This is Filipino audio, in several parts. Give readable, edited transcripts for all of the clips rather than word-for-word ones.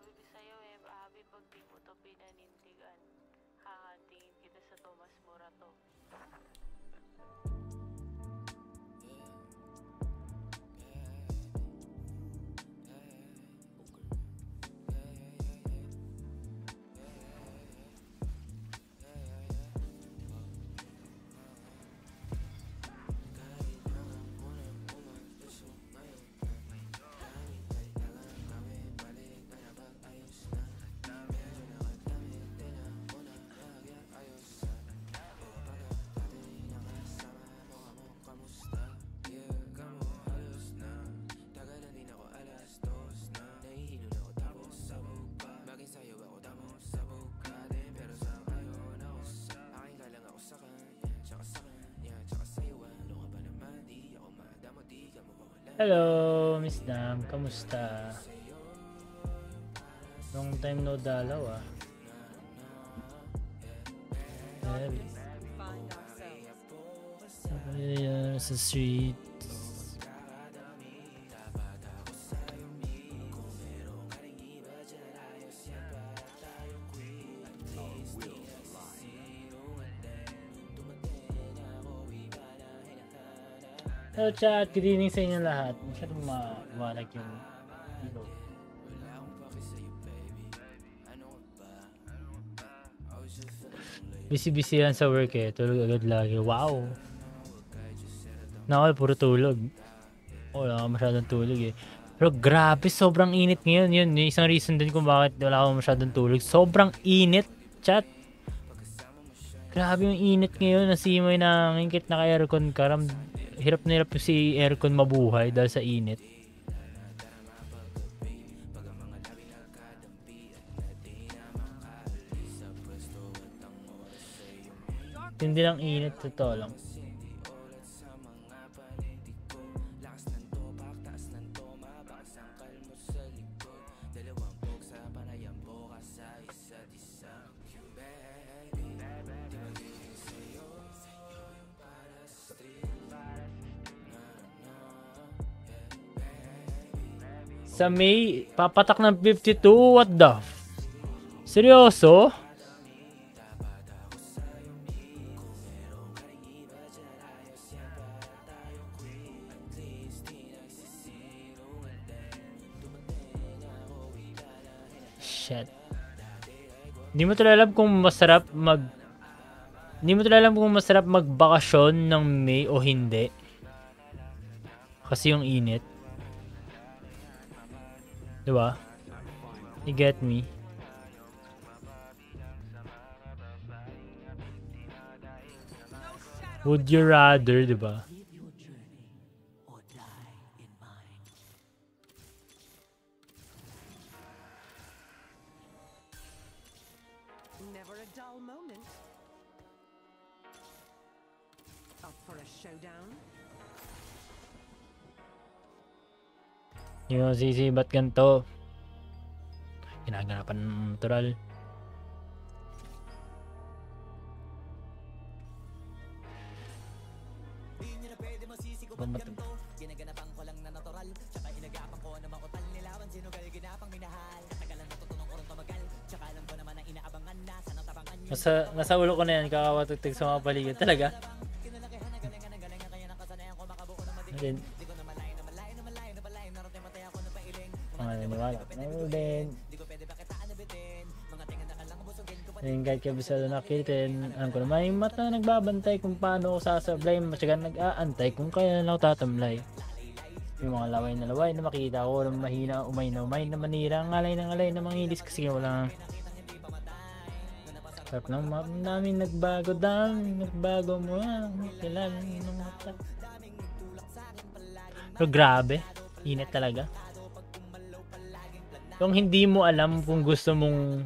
sabi ko sa'yo eh, Abby, pag di mo to pinanindigan, hahantingin kita sa Tomas Morato. Hello, Miss Dam. Kamusta? Long time no dalaw ah. Sa street. Hello chat, good evening sa inyo lahat. Masyadong mawalag yung ilaw. Busy yan sa work eh. Tulog agad lagi. Wow! Nakal, puro tulog. Wala ka masyadong tulog eh. Pero grabe, sobrang init ngayon. Yun, yung isang reason din kung bakit wala ako masyadong tulog. Sobrang init, chat. Grabe yung init ngayon. Nasimay na ngingkit na ka-aircon ka. Hirap na hirap si aircon mabuhay dahil sa init. Hindi lang init, totoo lang. Sa May, papatak ng 52, what the seryoso? Shit. Hindi mo talaga alam kung masarap magbakasyon ng May o hindi. Kasi yung init. Diba? You get me? Would you rather, diba? Never a dull moment. Up for a showdown? Yung sisi, ba't ganito? Ginaganapan ng natural. Ginaganapan ko lang na natural. Tsaka inagapan ko na makutal nilawan. Sinugal ginapang minahal. Katagalan natutunong ko rin tumagal. Tsaka alam ko naman na inaabangan na. Sanang tabangan nyo. Nasa ulo ko na yan, kakawatugtog sa mga paligid. Talaga? Kinalakihan na galingan na galingan. Kaya nakasanayan ko makabuo na madilim. Di ko na malayo na malayo na malayo na malayo. Narating matay ako ng pailing. Mga naniwala. Then, Di ko pwede bakit anabitin. Mga tingan na kalang busugin ko pa. kahit kabisado nakitin. Alam ko na may mata nagbabantay kung paano ako sasablay. Masyagan nag-aantay kung kaya na ako tatamlay. Yung mga laway na makita ko ng mahina, umay na manira. Ngalay na mangilis kasi wala. Sarap ng map namin nagbago mo na. Kilala ng mata. Pero grabe, init talaga. Kung hindi mo alam kung gusto mong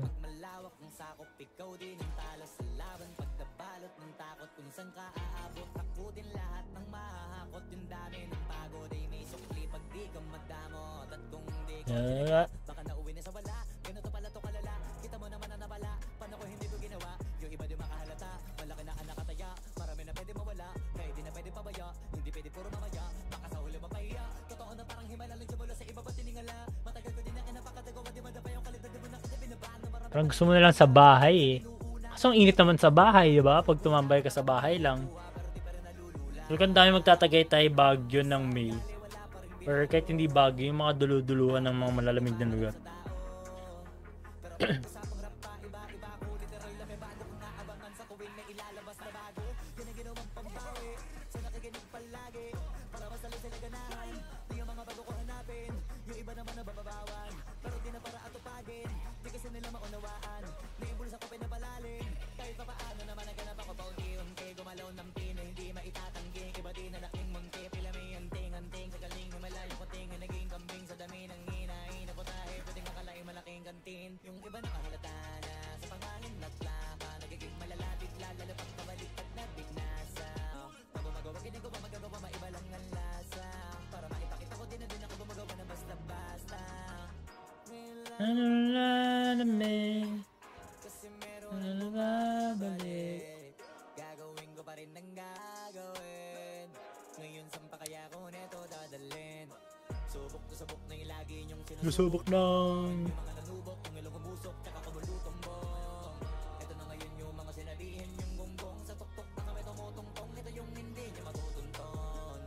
Baka nauwi na sa wala. Ganito pala to kalala. Kita mo naman na nabala. Paano ko hindi ko ginawa? Yung iba di makahalata. Malaki na anak kataya. Marami na pwede mawala. Kaya di na pwede pabaya. Hindi pwede puro mamaya. Baka sa huli mapahiya. Totoo na parang himala lang siya mula sa iba ba tiningala. Matagal ko din na kinapakatagawa. Di madapa yung kalidad. Parang gusto mo na lang sa bahay eh. Kaso ang init naman sa bahay, di ba? Pag tumambay ka sa bahay lang. So kung dami magtatagay-tay Baguio ng May. Or kahit hindi Baguio, yung mga dulu-duluhan ng mga malalamig na lugar. Yung iba nakahalata na sa pangangin naglaka, nagiging malala bigla, lalapak pabaliktad na bignasa. Pag gumagawa, hindi ko pa magagawa, maiba lang ang lasa. Para maipakita ko din ako gumagawa na basta-basta. Kasi meron akong babalik, gagawin ko pa rin ng gagawin. Ngayon saan pa kaya ko neto dadalhin? Subok to subok na yung lagi niyong Susubok ng... mga nanubok, kung ilong umusok, tsaka kumulutong bong. Ito na ngayon yung mga sinabihin yung gumbong. Sa tuktok na kami tumutungtong, ito yung hindi niya matutunton.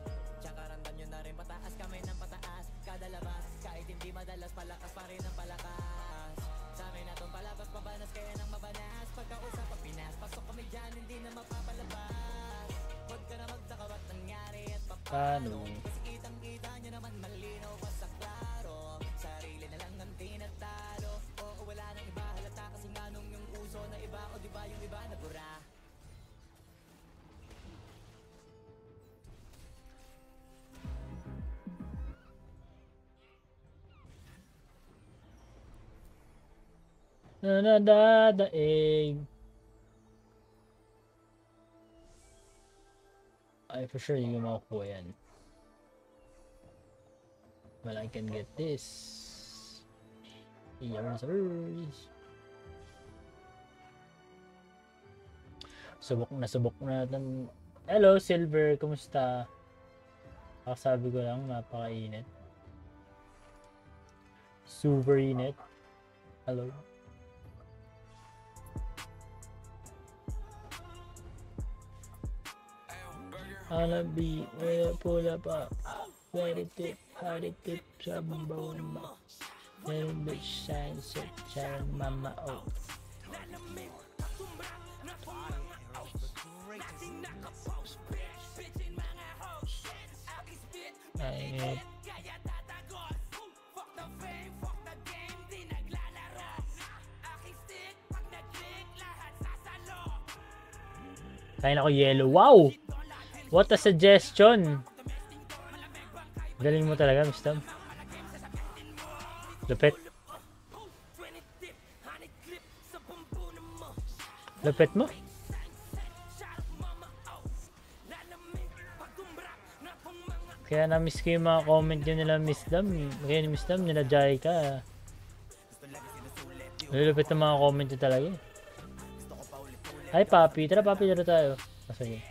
Tsaka ramdam nyo na rin pataas kami ng pataas. Kada labas, kahit hindi madalas, palakas pa rin ang palakas. Sa amin na tong palabas, pabanas kaya nang mabanas. Pagkausap ang Pinas, pasok kami dyan, hindi na mapapalabas. Huwag ka na magtaka ba't nangyari at Paano? kasi kitang-kita nyo naman malinaw pa sa klaro. Sarili na lang ang tinatalo. Oo, wala nang iba halata kasi nga nung yung uso na iba. O diba yung iba nagura. Nanadadaig. Ay, for sure, hindi ko makukuha yan. Well, I can get this. Yes, subok na natin. Hello, Silver. Kumusta? Sabi ko lang, napakainit. Super init. Hello. Halabi, pula pa. Very tip, hari tip, sabaw mo. Very big shine, set, shine, mama, oh. Ay, kain ako yellow. Wow! What a suggestion! Galing mo talaga, Mr. Lupit. Lupit mo? Kaya na-miss ko yung mga comment yun nila Miss Dam. Kaya ni Miss Dam, nila Jaika. Lulupit ng mga comment yun talaga. Hi, Papi. Tara, Papi, tara tayo. Sige.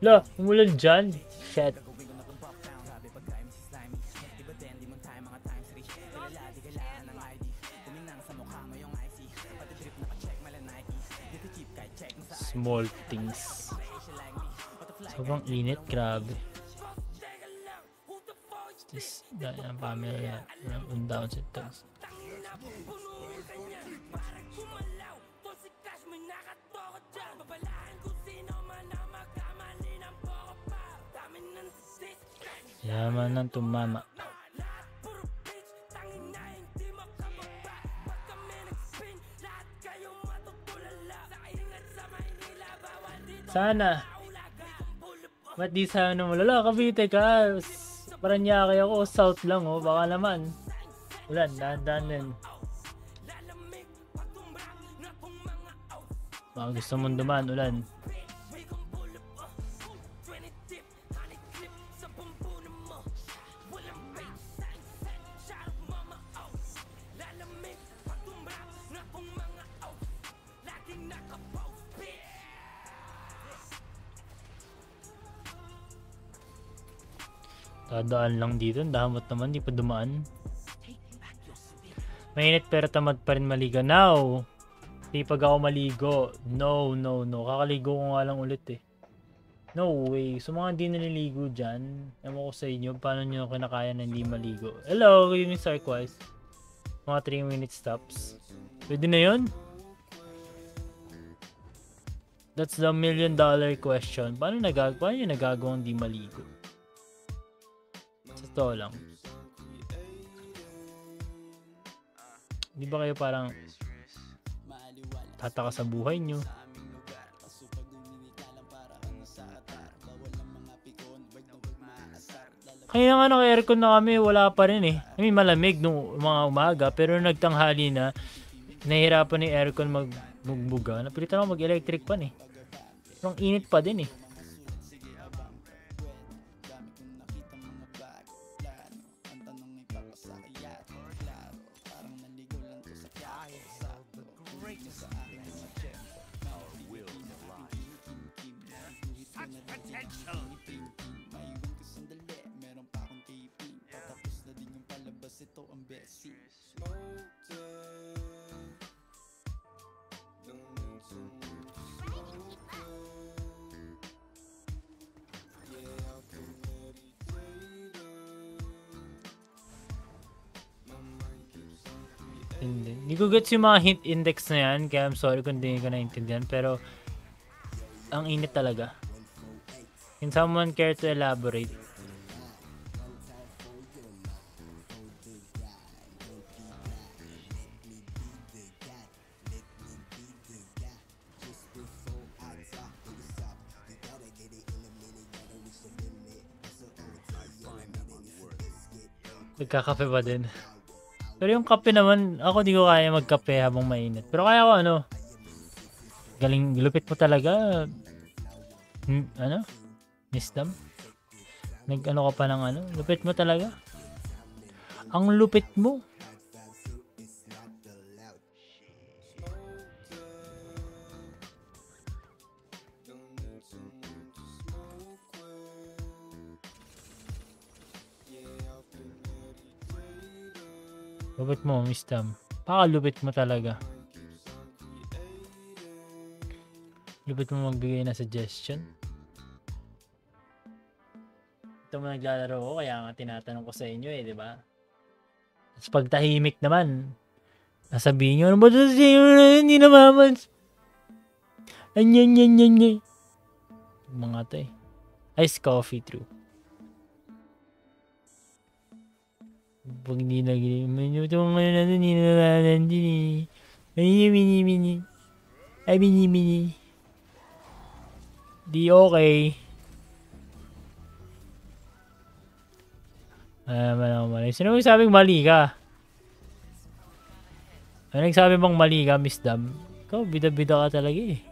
La, umulan dyan. Shit. Small things. Sobrang init, grabe. This, dahil ang pamilya, down sa tags. Yaman ng tumama. Sana. Ba't di sana mo? Lala, Cavite ka. Paranaque ako. South lang, oh. Baka naman. Ulan, dahan-dahan din. Baka gusto mong dumaan, ulan. Dadaan lang dito, dahamot naman, di pa dumaan. Mainit pero tamad pa rin maligo. Now, di pag ako maligo. No. Kakaligo ko nga lang ulit eh. No way. So mga hindi naliligo dyan, ewan ko sa inyo, paano nyo kinakaya na hindi maligo? Hello, yun yung Sarquise. Mga 3-minute stops. Pwede na yun? That's the $1 million question. Paano yung nagagawang hindi maligo? Sa totoo lang. Di ba kayo parang tataka sa buhay nyo? Kaya nga naka-aircon na kami, wala pa rin eh. I mean, malamig nung mga umaga, pero nagtanghali na, nahihirapan yung aircon magbuga. Napilitan ako mag-electric pan eh. Pero ang init pa din eh. Hindi ko gets yung mga hint index na yan, kaya I'm sorry kung hindi ko naintindihan, pero ang init talaga. Can someone care to elaborate? Nagkakape ba din? Pero yung kape naman, ako di ko kaya magkape habang mainit. Pero kaya ko ano, galing, lupit mo talaga. Ano? Wisdom? Nag-ano ka pa ng ano? Lupit mo talaga. Ang lupit mo. Lupit mo, Wisdom. Pakalupit mo talaga. Lupit mo magbigay na suggestion. Ito mo naglalaro ko, kaya nga tinatanong ko sa inyo eh, di ba? Tapos pag tahimik naman, nasabihin nyo, ano ba ito sa inyo na hindi namamans? Anyan. Mga to eh. Iced coffee, true. Pag hindi naging, itong ngayon natin, hindi naman din eh. Mini. Ay, mini. Di okay. Mali. Sino nagsabing mali ka? Ano nagsabi bang mali ka, Miss Dam? Ikaw, bida-bida ka talaga eh.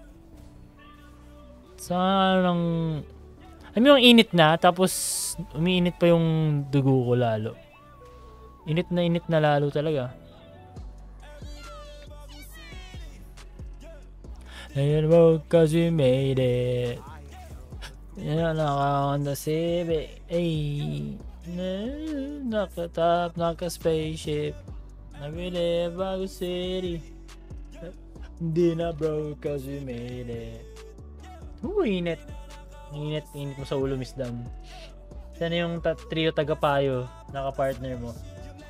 Saan lang... I mean, yung init na, tapos umiinit pa yung dugo ko lalo. Init na lalo talaga. And road cause we made it. Yan on the civic. Ay. Naka-top, naka-spaceship. Nag-live Bago City. Hindi na broke cause we made it. Init. Init mo sa ulo, Miss Dam. Sana yung trio tagapayo, naka-partner mo.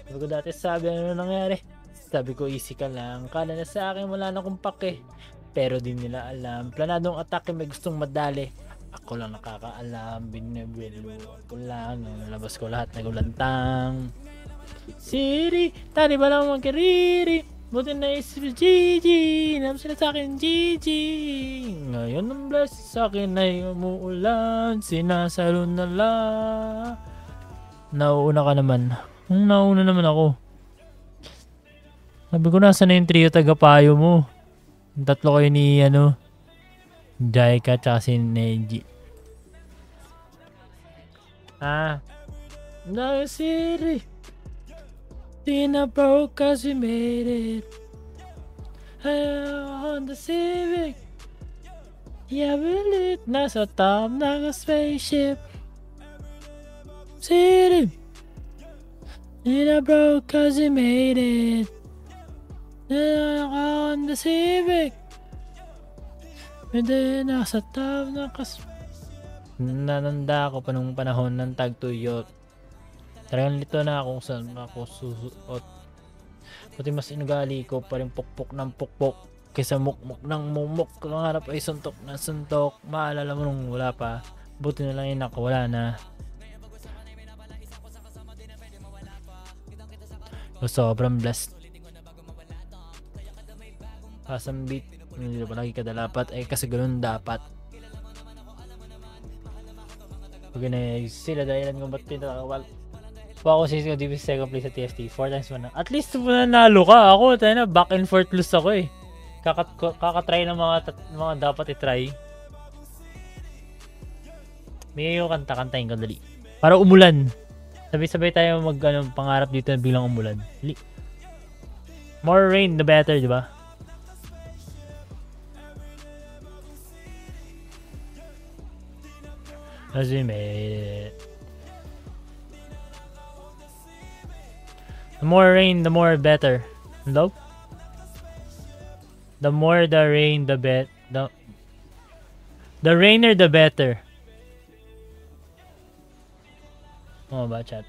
Sabi ko dati, ano nangyari? Sabi ko, easy ka lang. Kala na sa akin, wala na akong pake. Pero di nila alam. Planadong atake, may gustong madali. Ako lang nakakaalam. Binibilo. Ako lang. Nalabas ko lahat. Nagulantang. Siri, tani ba lang magkariri? Buti na isip Gigi. Nam sila sa akin, Gigi. Ngayon ang bless sa akin ay umuulan. Sinasalo na lang. Nauuna ka naman. Nauna naman ako. Sabi ko, nasa na yung trio tagapayo mo? Tatlo kayo ni, Jaika tsaka si Neji. Siri. Tina broke cause we made it. On the Civic. Yeah, we lit. Nasa top, naka spaceship. Siri. Tina broke cause we made it. Honda Civic. Pwede nasa tab na nananda ako pa nung panahon ng tagtuyot. Talagang lito na ako kung saan ako susuot. Pati mas inugali ko pa rin pukpok ng pukpok kaysa mukmok ng mumok. Ang harap ay suntok na suntok. Maalala mo nung wala pa. Buti na lang yun ako, wala na. Sobrang blessed. Pasang beat. Hindi pa lagi kadalapat. Ay kasi ganun dapat. Pag sila dahilan kung ba't pinakawal. Ako since ko di second place sa TFT. 4 times man na. At least nanalo ka. Ako tayo na back and forth lose ako eh. Kakatry ng mga dapat itry. May yung kanta-kantahin ko dali. Para umulan. Sabay-sabay tayo pangarap dito na bilang umulan. More rain the better, di ba? As we made it. The more rain, the more better. Hello? The more the rain, the rainer, the better. Oh, ba chat?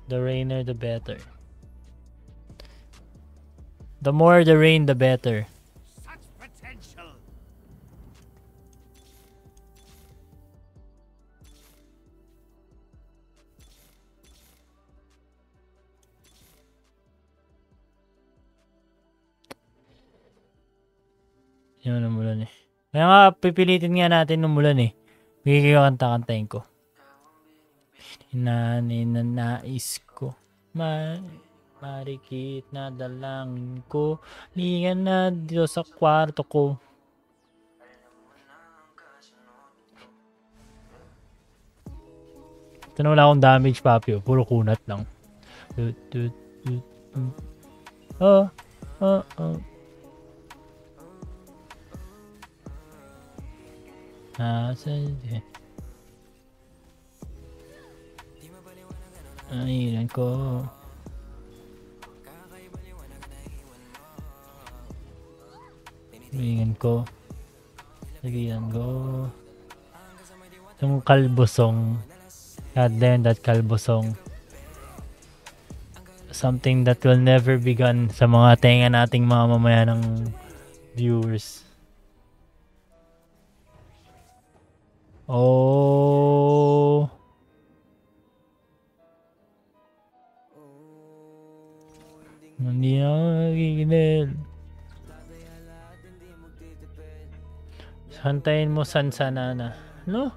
The rainer, the better. The more the rain, the better. Such potential. Yun, umulan eh. Kaya nga, pipilitin nga natin umulan eh. Bigay ko kanta-kantahin ko. Nais ko. Marikit na dalangin ko. Ligan na dito sa kwarto ko. Ito na wala akong damage, papi. Puro kunat lang. Oh. Ayun ko. Tingin ko. Lagian ko. Yung kalbosong. God damn that kalbosong. Something that will never be gone sa mga tenga nating mga mamaya ng viewers. Oh. Hindi na ako nagigilid. Hantayin mo Sansanana. No?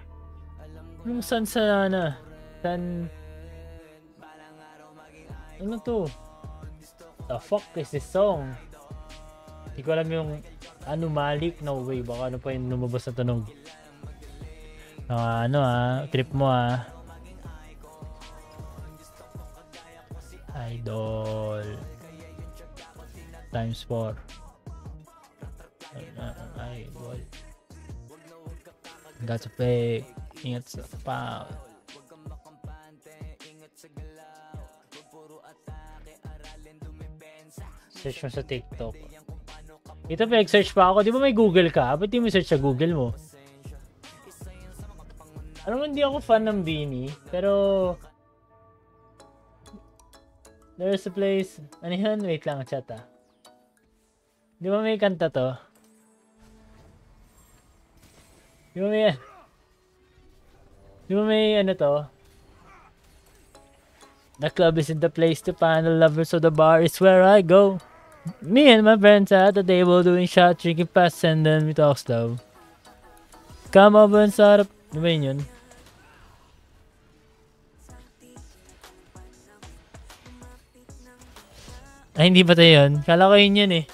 Anong Sansanana? Ano to? The fuck is this song? Hindi ko alam yung Malik. No way. Baka ano pa yung lumabas na tunog. Trip mo Idol. Times 4. Idol. Got to play. Ingat sa pa. Search mo sa TikTok. Ito search pa ako. Di ba may Google ka? Ba't di mo search sa Google mo? Alam mo, hindi ako fan ng Beanie. Pero there's a place. Ano yun? Wait lang, chat Di ba may kanta to? Di ba may ano to? The club is in the place to find the lovers, so the bar is where I go. Me and my friends at the table doing shots, drinking fast, and then we talk slow. Come over and start up. Di ba yun? Ay, hindi ba ito yun? Kala ko yun eh.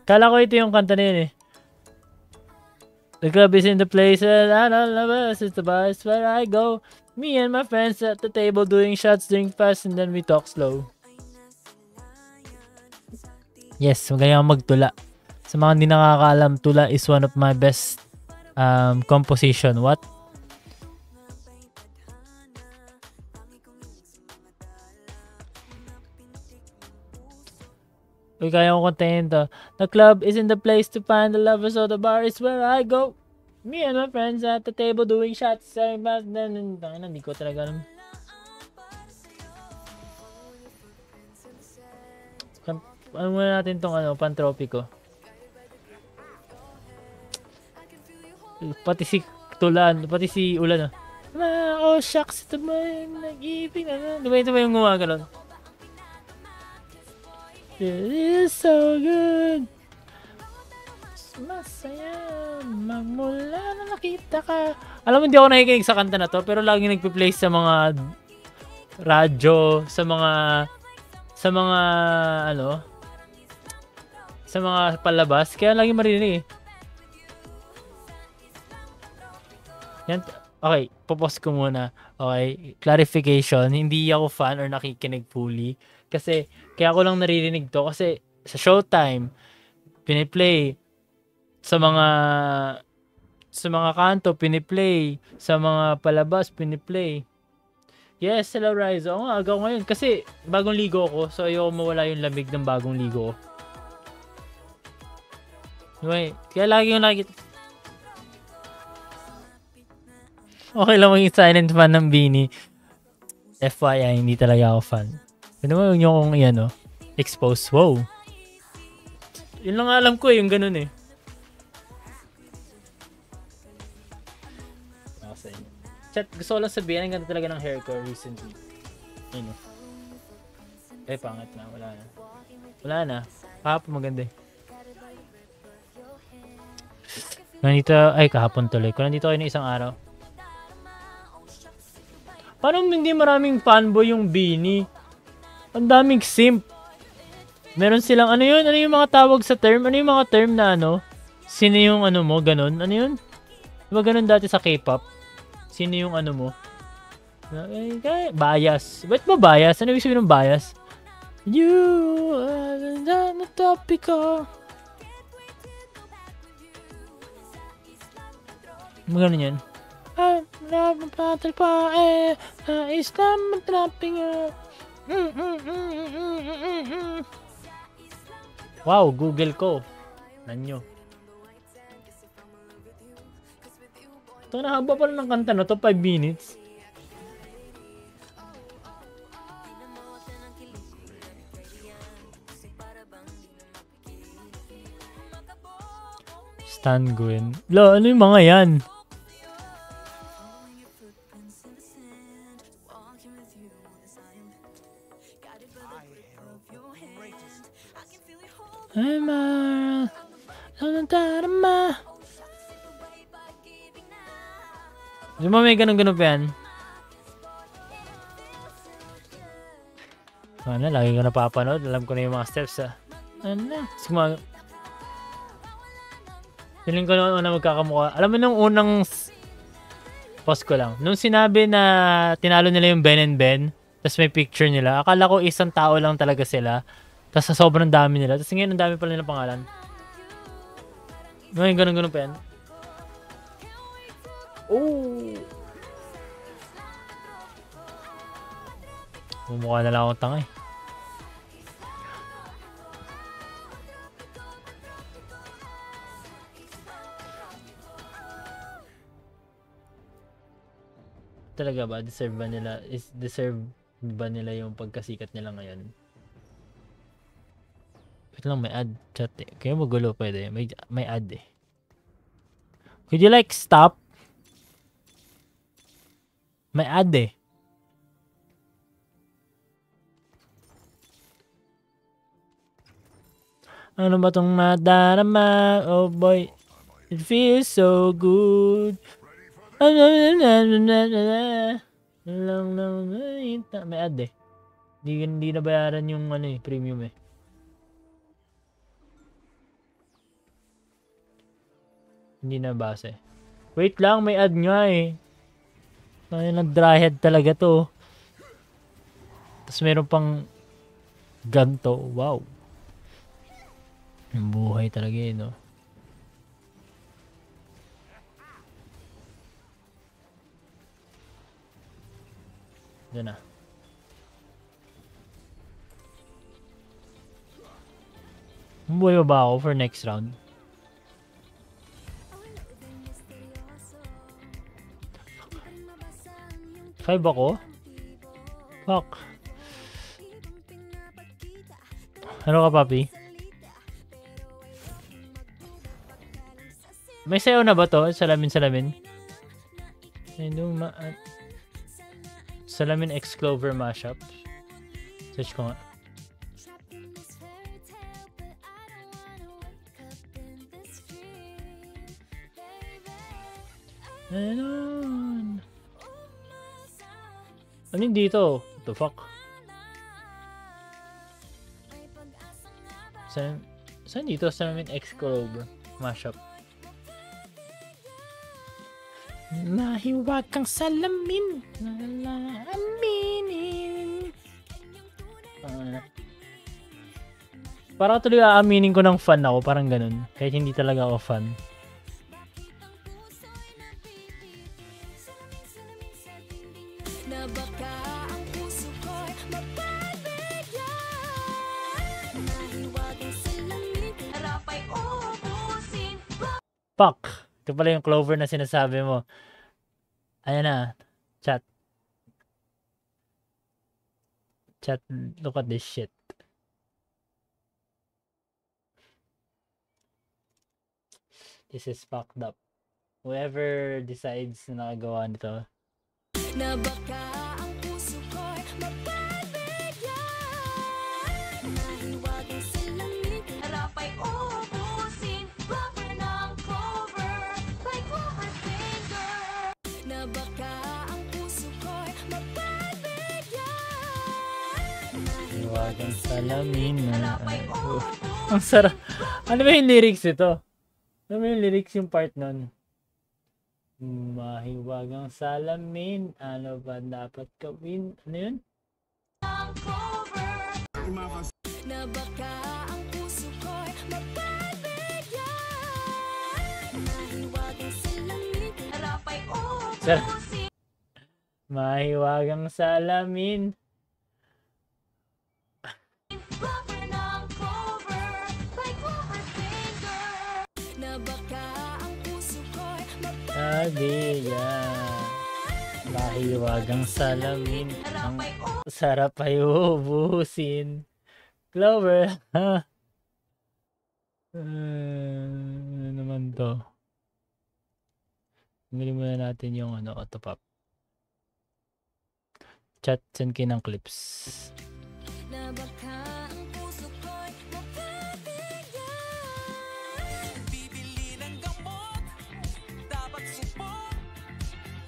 Kala ko ito yung kanta na yun eh. The club is in the place and I don't love us. It's the bar is where I go. Me and my friends at the table doing shots, drink fast, and then we talk slow. Yes, magaling ako magtula. Sa mga hindi nakakaalam, tula is one of my best composition. What? Uy, kaya ko contain to. The club isn't the place to find the lovers, so the bar is where I go. Me and my friends at the table doing shots. Hindi ko talaga alam. Ano muna natin tong pantropiko. Pati si Tulan, pati si Ulan. Oh, shucks, ito ba yung nag-ibig na? Di ba ito ba yung gumagano'n? It is so good. Masaya magmula na nakita ka. Alam mo, hindi ako nakikinig sa kanta na to, pero laging nagpi-play sa mga radyo, sa mga sa mga palabas, kaya lagi marinig eh. Yan, okay, popos ko muna. Okay, clarification, hindi ako fan or nakikinig fully. Kasi, kaya ko lang naririnig to. Kasi, sa Showtime, piniplay. Sa mga kanto, piniplay. Sa mga palabas, piniplay. Yes, hello Rise. Oo nga, agaw ngayon. Kasi, bagong ligo ko. So, ayoko mawala yung lamig ng bagong ligo ko. Anyway, kaya lagi yung nakikita. Okay lang maging silent fan ng Beanie. FYI, hindi talaga ako fan. Ano mo yung kung expose. Wow. Yun lang alam ko yung ganun eh. Chat, gusto ko lang sabihin, ang ganda talaga ng hair ko recently. Ayun o. Pangit na. Wala na. Kahapon maganda eh. Kahapon tuloy. Kung nandito kayo ng isang araw. Parang hindi maraming fanboy yung Beanie. Ang daming simp. Meron silang, ano yun? Ano yung mga tawag sa term? Ano yung mga term na Sino yung mo? Ganon? Ano yun? Diba ganon dati sa K-pop? Sino yung mo? Bias. Ba't ba bias? Ano ibig sabihin ng bias? You are the topic of... Magano yan? Islam trapping. Wow, Google ko. Nanyo. Ito nahaba pala ng kanta na to, 5 minutes. Stan Gwen. Ano yung mga yan? Di ba may ganun-ganun pa yan? Lagi ko napapanood. Alam ko na yung mga steps Feeling ko naman na magkakamukha. Alam mo nung unang post ko lang. Nung sinabi na tinalo nila yung Ben and Ben, tapos may picture nila, akala ko isang tao lang talaga sila. Tapos sa sobrang dami nila. Tapos ngayon, ang dami pala nilang pangalan. May ganun-ganun pa yan. Oh! Mumukha na lang akong tanga eh. Talaga ba? Deserve ba nila yung pagkasikat nila ngayon? Wait lang, may ad chat eh. Kaya magulo pwede. May ad eh. Could you like stop? May ad eh. Ano ba tong nadarama? Oh boy. It feels so good. May ad eh. Hindi nabayaran yung premium eh. Hindi na base. Wait lang, may ad nga eh. Nag-dryhead talaga to. Tapos meron pang ganto. Wow. Ang buhay talaga eh, no? Diyan na. Buhay ba ako for next round? Five ako? Fuck. Ano ka, papi? May sayaw na ba to? Salamin. Salamin X Clover mashup. Search ko nga. Ano yun dito? What the fuck? Saan dito? Salamin X Clover mashup. Mahiwag kang salamin, aminin. Parang tuloy aaminin ko ng fan ako, parang ganun. Kahit hindi talaga ako fan. Fuck! Ito pala yung Clover na sinasabi mo. Ayan na. Chat. Chat, look at this shit. This is fucked up. Whoever decides na nakagawa nito. Na baka ang puso ko'y mapagbigyan. Nahiwagang salamin, harap ay ubusin. Rubber ng Clover, like Clover finger. Na baka ang puso ko'y mapagbigyan. Nahiwagang salamin, harap ay ubusin. Ang sarap. Ano ba yung lyrics ito? Ano ba yung lyrics yung part nun? Mahiwagang salamin, ano ba dapat gawin? Ano yun? Na baka ang puso ko'y mapagbigyan. Mahiwagang salamin, harap ay ubusin. Mahiwagang salamin. Rubber ng Clover, like Clover finger. Na baka ang puso ko'y mapagbigyan. Mahiwagang salamin, ang sarap ay ubusin. Clover, ha? Ano naman to? Tingnan muna natin yung ano, autopop. Chat, send kayo ng clips. Na baka ang puso ko'y mapagbigyan. Bibili ng gamot, dapat support,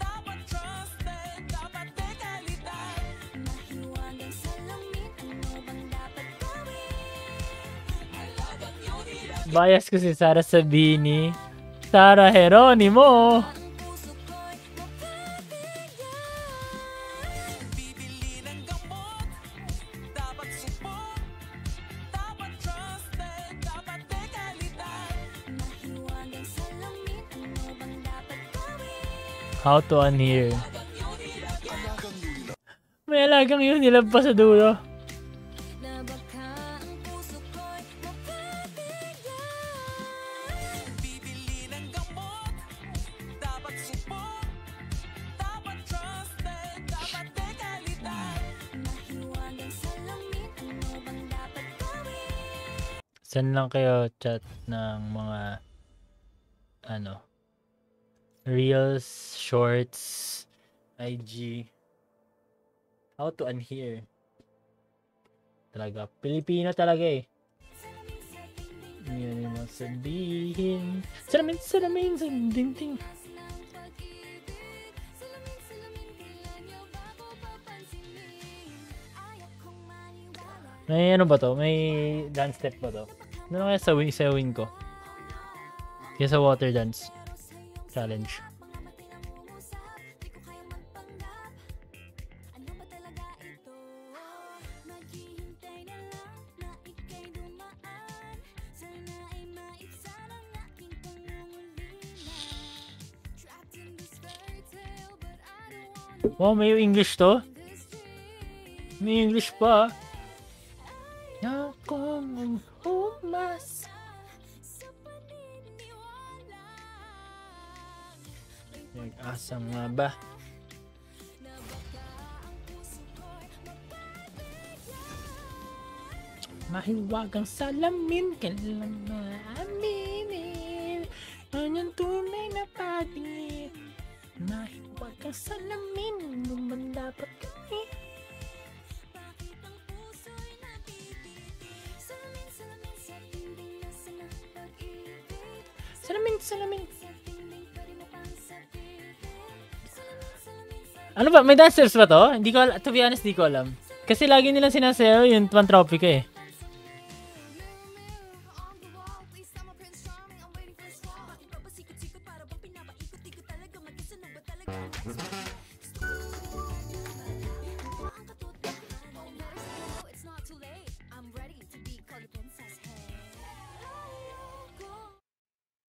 dapat trusted, dapat legalidad. Mahiwagang salamin, ano bang dapat gawin? Alagang yun. Bias ko si Sarah Sabini. Sarah Geronimo. How to unhear. May alagang yun, nilab pa sa dulo. Send lang kayo chat ng mga ano, Reels, Shorts, IG. How to unhear. Talaga, Pilipino talaga eh. Yan yung sabihin. Salamin, ding. May ano ba to? May dance step ba to? Ano kaya sawin ko? Kaya sa water dance challenge. Wow, may English to? May English pa. Akong umas. Nag-asa nga ba? Mahiwagang salamin, kailan maaminin. Anyang tunay na pag-ibig. Mahiwagang salamin, naman dapat kami. Salamin. Ano ba? May dancers ba to? Hindi ko alam. To be honest, hindi ko alam. Kasi lagi nilang sinasayaw yung Pantropica eh.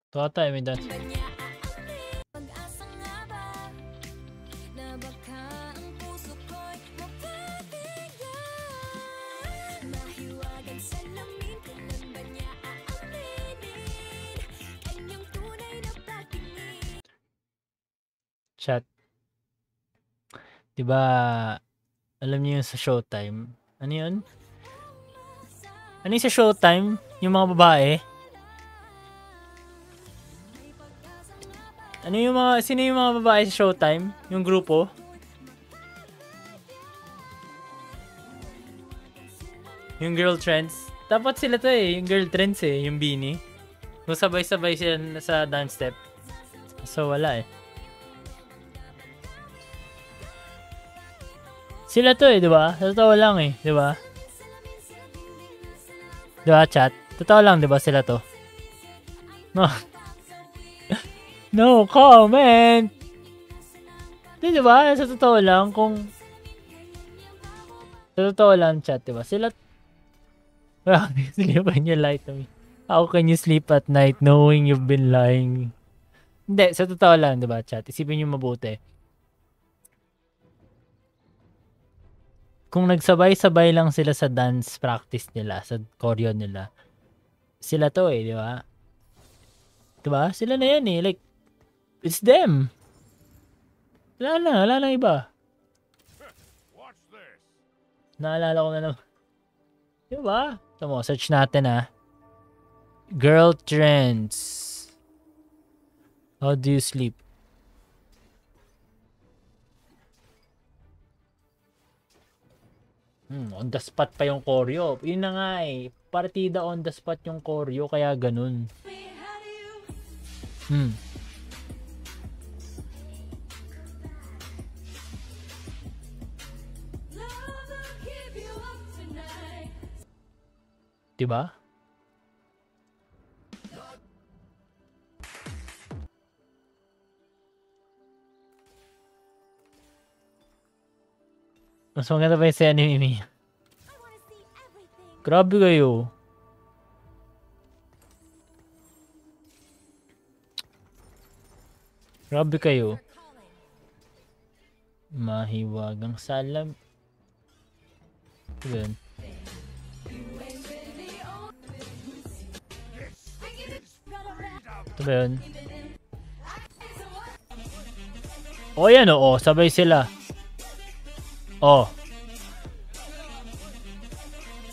Ito ata eh, may dance. Chat. Diba, alam niyo yung sa Showtime? Ano yun? Ano yung sa Showtime? Yung mga babae? Ano yung mga, sino yung mga babae sa Showtime? Yung grupo? Yung girl trends? Dapat sila to eh, yung girl trends eh, yung Beanie. Kung sabay-sabay sila sa dance step. So wala eh. Sila to eh, di ba? Totoo lang eh, di ba? Di ba, chat? Totoo lang, di ba sila to? No. No comment! Di ba? Sa totoo lang, kung... Sa totoo lang, chat, di ba? Sila... Well, sleep when you lie to me. How can you sleep at night knowing you've been lying? Hindi, sa totoo lang, di ba, chat? Isipin nyo mabuti. Kung nagsabay-sabay lang sila sa dance practice nila, sa choreo nila, sila to eh, di ba? Di ba? Sila na yan eh. Like, it's them. Wala na iba. Watch this. Naalala ko na naman. Di ba? Ito mo, search natin ah. Girl trends. How do you sleep? On the spot pa yung choreo. Yun na nga eh. Partida on the spot yung choreo, kaya ganun. Diba? Mas maganda pa yung saya ni Mimi. Grabe kayo. Grabe kayo. Mahiwagang salam. Ito ba yun? Ito ba yun? O yan o, sabay sila. Oh.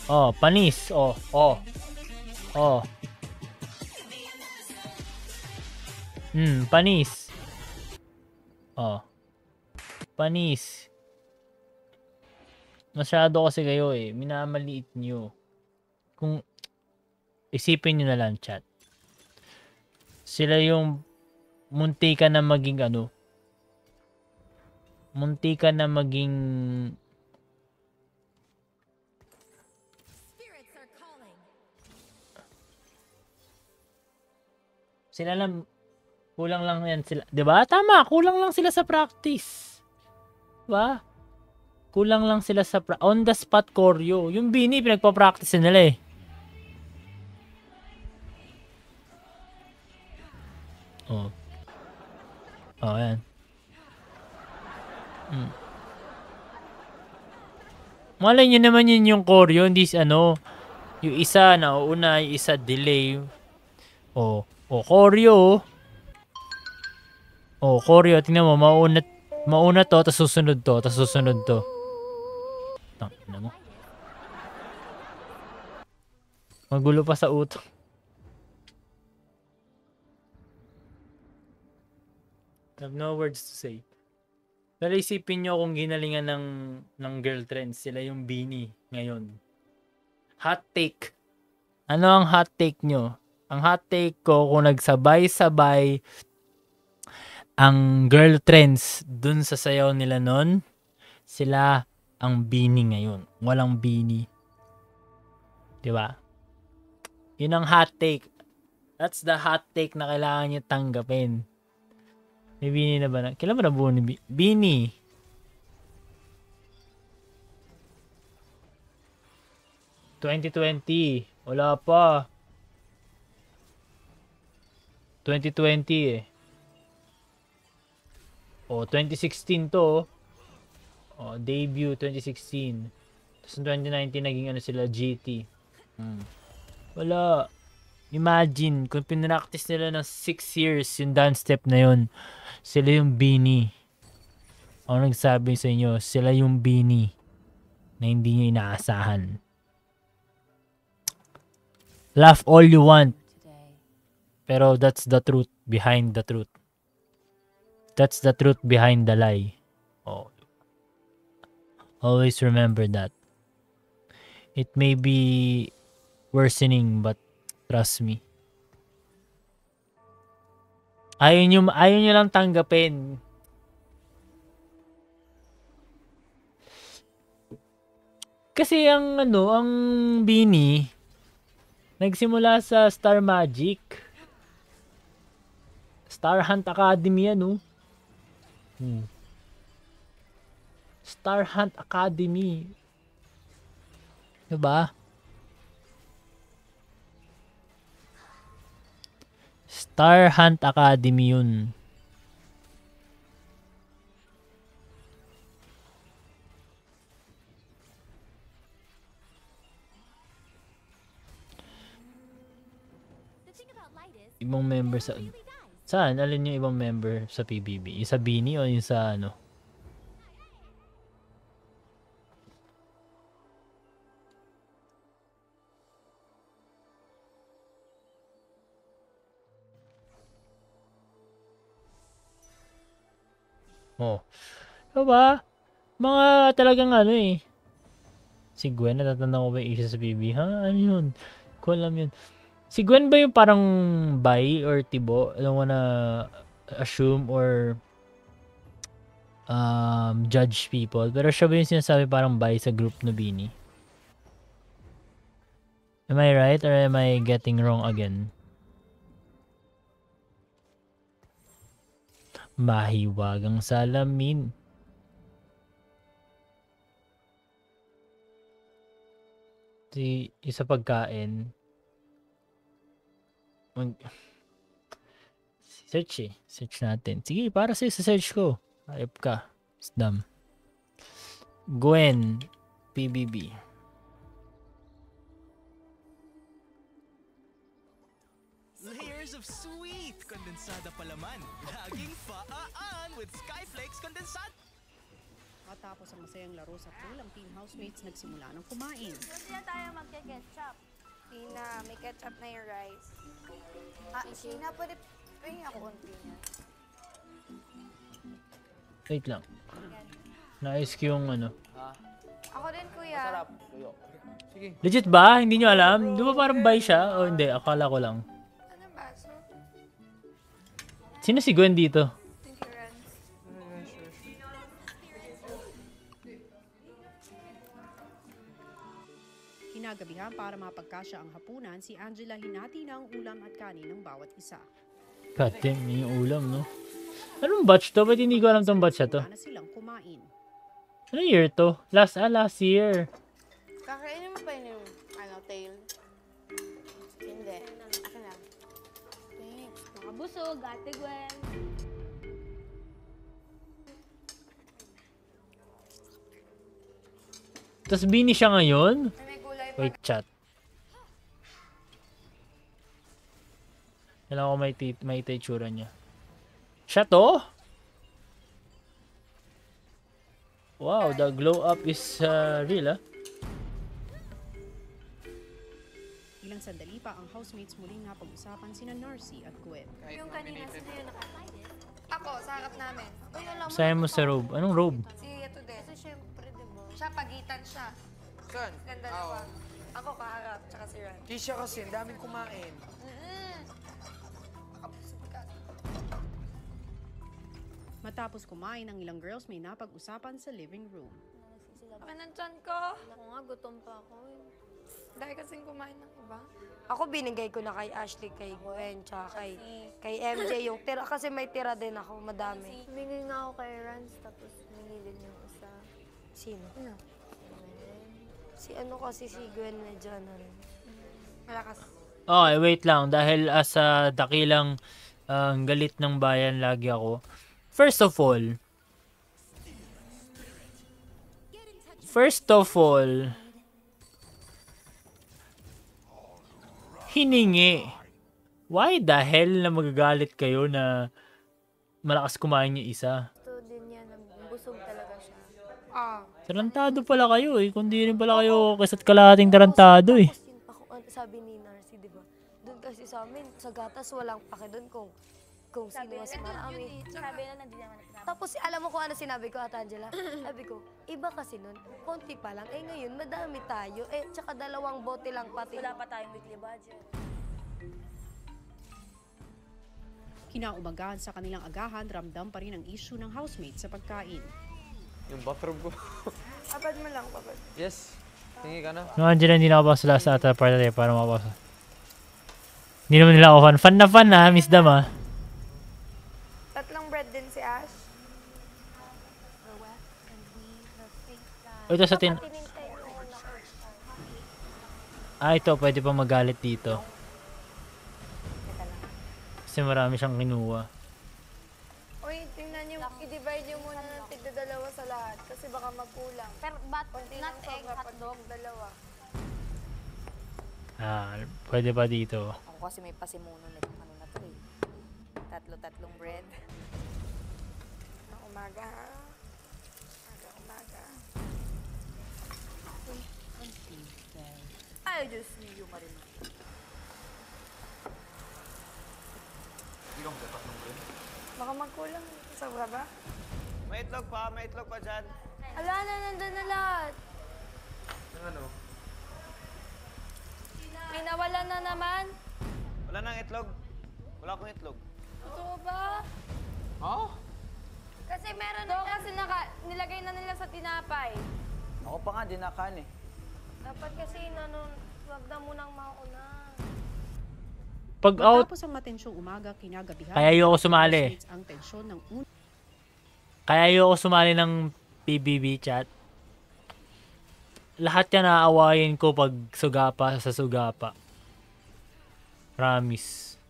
Oh, panis. Oh. Panis. Oh. Panis. Masyado kasi kayo eh. Minamaliit nyo. Kung isipin nyo na lang, chat. Sila yung muntika na maging ano. Muntika na maging sila lang, kulang lang yan sila. Diba? Tama, kulang lang sila sa practice. Diba? Kulang lang sila sa on the spot choreo. Yung Beanie, pinagpa-practice nila eh. Oh. Oh, ayan. Malay nyo naman yun yung choreo, hindi ano. Yung isa nauuna, yung isa delay. Choreo. Choreo, tingnan mo, mauna to, tas susunod to. Tangina mo. Magulo pa sa utak. I have no words to say. Pero isipin nyo kung ginalingan ng girl trends, sila yung Beanie ngayon. Hot take. Ano ang hot take nyo? Ang hot take ko, kung nagsabay-sabay ang girl trends dun sa sayaw nila nun, sila ang Beanie ngayon. Walang Beanie. Diba? Yun ang hot take. That's the hot take na kailangan nyo tanggapin. May Beanie na ba na? Kailan ba nabuo ni Beanie? ...2020. Wala pa. 2020 eh. 2016 to. Debut 2016. Tapos 2019 naging ano sila, GT. Wala. Imagine, kung pinractice nila ng 6 years yung dance step na yun, sila yung Beanie. Ako nagsabi sa inyo, sila yung Beanie na hindi nyo inaasahan. Laugh all you want. Pero that's the truth behind the truth. That's the truth behind the lie. Always remember that. It may be worsening, but trust me. Ayaw nyo lang tanggapin. Kasi ang Beanie, nagsimula sa Star Magic. Star Hunt Academy yan, Star Hunt Academy. Diba? Star Hunt Academy yun. Ibang member sa... Saan? Alin yung ibang member sa PBB? Yung sa Beanie o yung sa ano? Diba? Mga talagang si Gwen, natatanda ko ba yung isa sa PBB? Ha? Ano yun? Ko alam yun. Si Gwen ba yung parang bi or tibo? I don't wanna assume or judge people. Pero siya ba yung sinasabi parang bi sa group na Beanie? Am I right or am I getting wrong again? Mahiwagang salamin. Isa pagkain. Search natin. Sige, para sa search ko. Ayop ka. Isdam. Gwen. PBB. Layers of sweet kondensada palaman. Laging faan with Skyflakes Condensada. Matapos ang masayang laro sa pool, ang team housemates nagsimula ng kumain. Kasi na tayo magke-ketchup. Tina, may ketchup na yung rice. Sheena, pwede pingin ako konti niya. Wait lang. Nais ko yung Ako din, kuya. Sarap. Sige. Legit ba? Hindi nyo alam? Di ba parang bi siya? O hindi, akala ko lang. Ano baso? Sino si Gwen dito? Thank you, Renz. Kinagabihan para mapagkasya ang hapunan, si Angela hinati na ang ulam at kanin ng bawat isa. God damn, yun yung ulam, no? Anong batch to? Ba't hindi ko alam tong batch na to? Na silang kumain. Anong year to? Last year. Kakainin mo pa yun yung, tail? Hindi. Akin lang. Thanks. Nakabusog, Ate Gwen. Tas bini siya ngayon? Na may gulay pa. Wait, chat. Kailangan ko may itsura niya. Siya to? Wow, the glow up is real, ah. Ilang sandali pa ang housemates muling napag-usapan sina Narcy at Gwen. Yung kanina, sino yung Ako, sa harap namin. Uy, alam mo. Sayan mo sa robe. Anong robe? Si ito din. Kasi syempre, diba? Siya, pagitan siya. Saan? Ganda dalawa. Ako kaharap, tsaka si Ran. Di siya kasi, ang daming kumain. Matapos kumain ang ilang girls, may napag-usapan sa living room. Akin ang tiyan ko. Ako nga, gutom pa ako. Dahil kasing kumain ng iba. Ako binigay ko na kay Ashley, kay Gwen, tsaka kay MJ yung tira. Kasi may tira din ako, madami. Humingi nga ako kay Rans, tapos humingi din yung isa. Sino? Ano? Si ano kasi si Gwen medyo ano rin. Malakas. Okay, wait lang. Dahil as dakilang galit ng bayan lagi ako. First of all, hiningi. Why the hell na magagalit kayo na malakas kumain yung isa? Gusto din yan, busog talaga siya. Tarantado pala kayo eh. Kundi rin pala kayo kasa't kalahating tarantado eh. Ako, sabi ni Narcy, di ba? Doon kasi sa amin, sa gatas walang pake doon kung sino mas marami. Sabi na hindi naman natin. Tapos alam mo kung ano sinabi ko, Ate Angela? Sabi ko, iba kasi nun, konti pa lang. Eh ngayon, madami tayo. Eh, tsaka 2 bote lang pati. Wala pa tayong weekly budget. Kinaumagahan sa kanilang agahan, ramdam pa rin ang issue ng housemates sa pagkain. Yung bathroom ko. Abad mo lang, babad. Yes. Tingin ka na. No, Angela, hindi na ako pa sa last ata part natin para mapasa. Hindi naman nila ako fan. Fan na fan na, Miss Dam ah. 3 bread din si Ash. Ito sa ito, pwede pa magalit dito. Kasi marami siyang kinuha. Uy, tingnan niyo, i-divide niyo muna ng tigda 2 sa lahat. Kasi baka magkulang. Pero but Konti not lang egg, sobra hotdog. pag 2. Pwede pa dito. Ako kasi may pasimuno nito ano na to eh. 3 bread. Umaga. I just knew you, Marina. Baka magkulang. Sobra ba? May itlog pa dyan. Ala na, nandun na lahat. Yung ano? May nawala na naman. Wala nang itlog. Wala akong itlog. Totoo ba? Oh? Kasi meron na kasi nilagay na nila sa tinapay. Ako pa nga, di nakain eh. Dapat kasi wag na munang mauna. Pag out, Matapos ang matensyong umaga, kinagabihan, Kaya ayoko sumali. housemates ang tensyon ng kaya ayoko sumali ng PBB chat. Lahat yan naaawayin ko pag sugapa sa sugapa. Promise.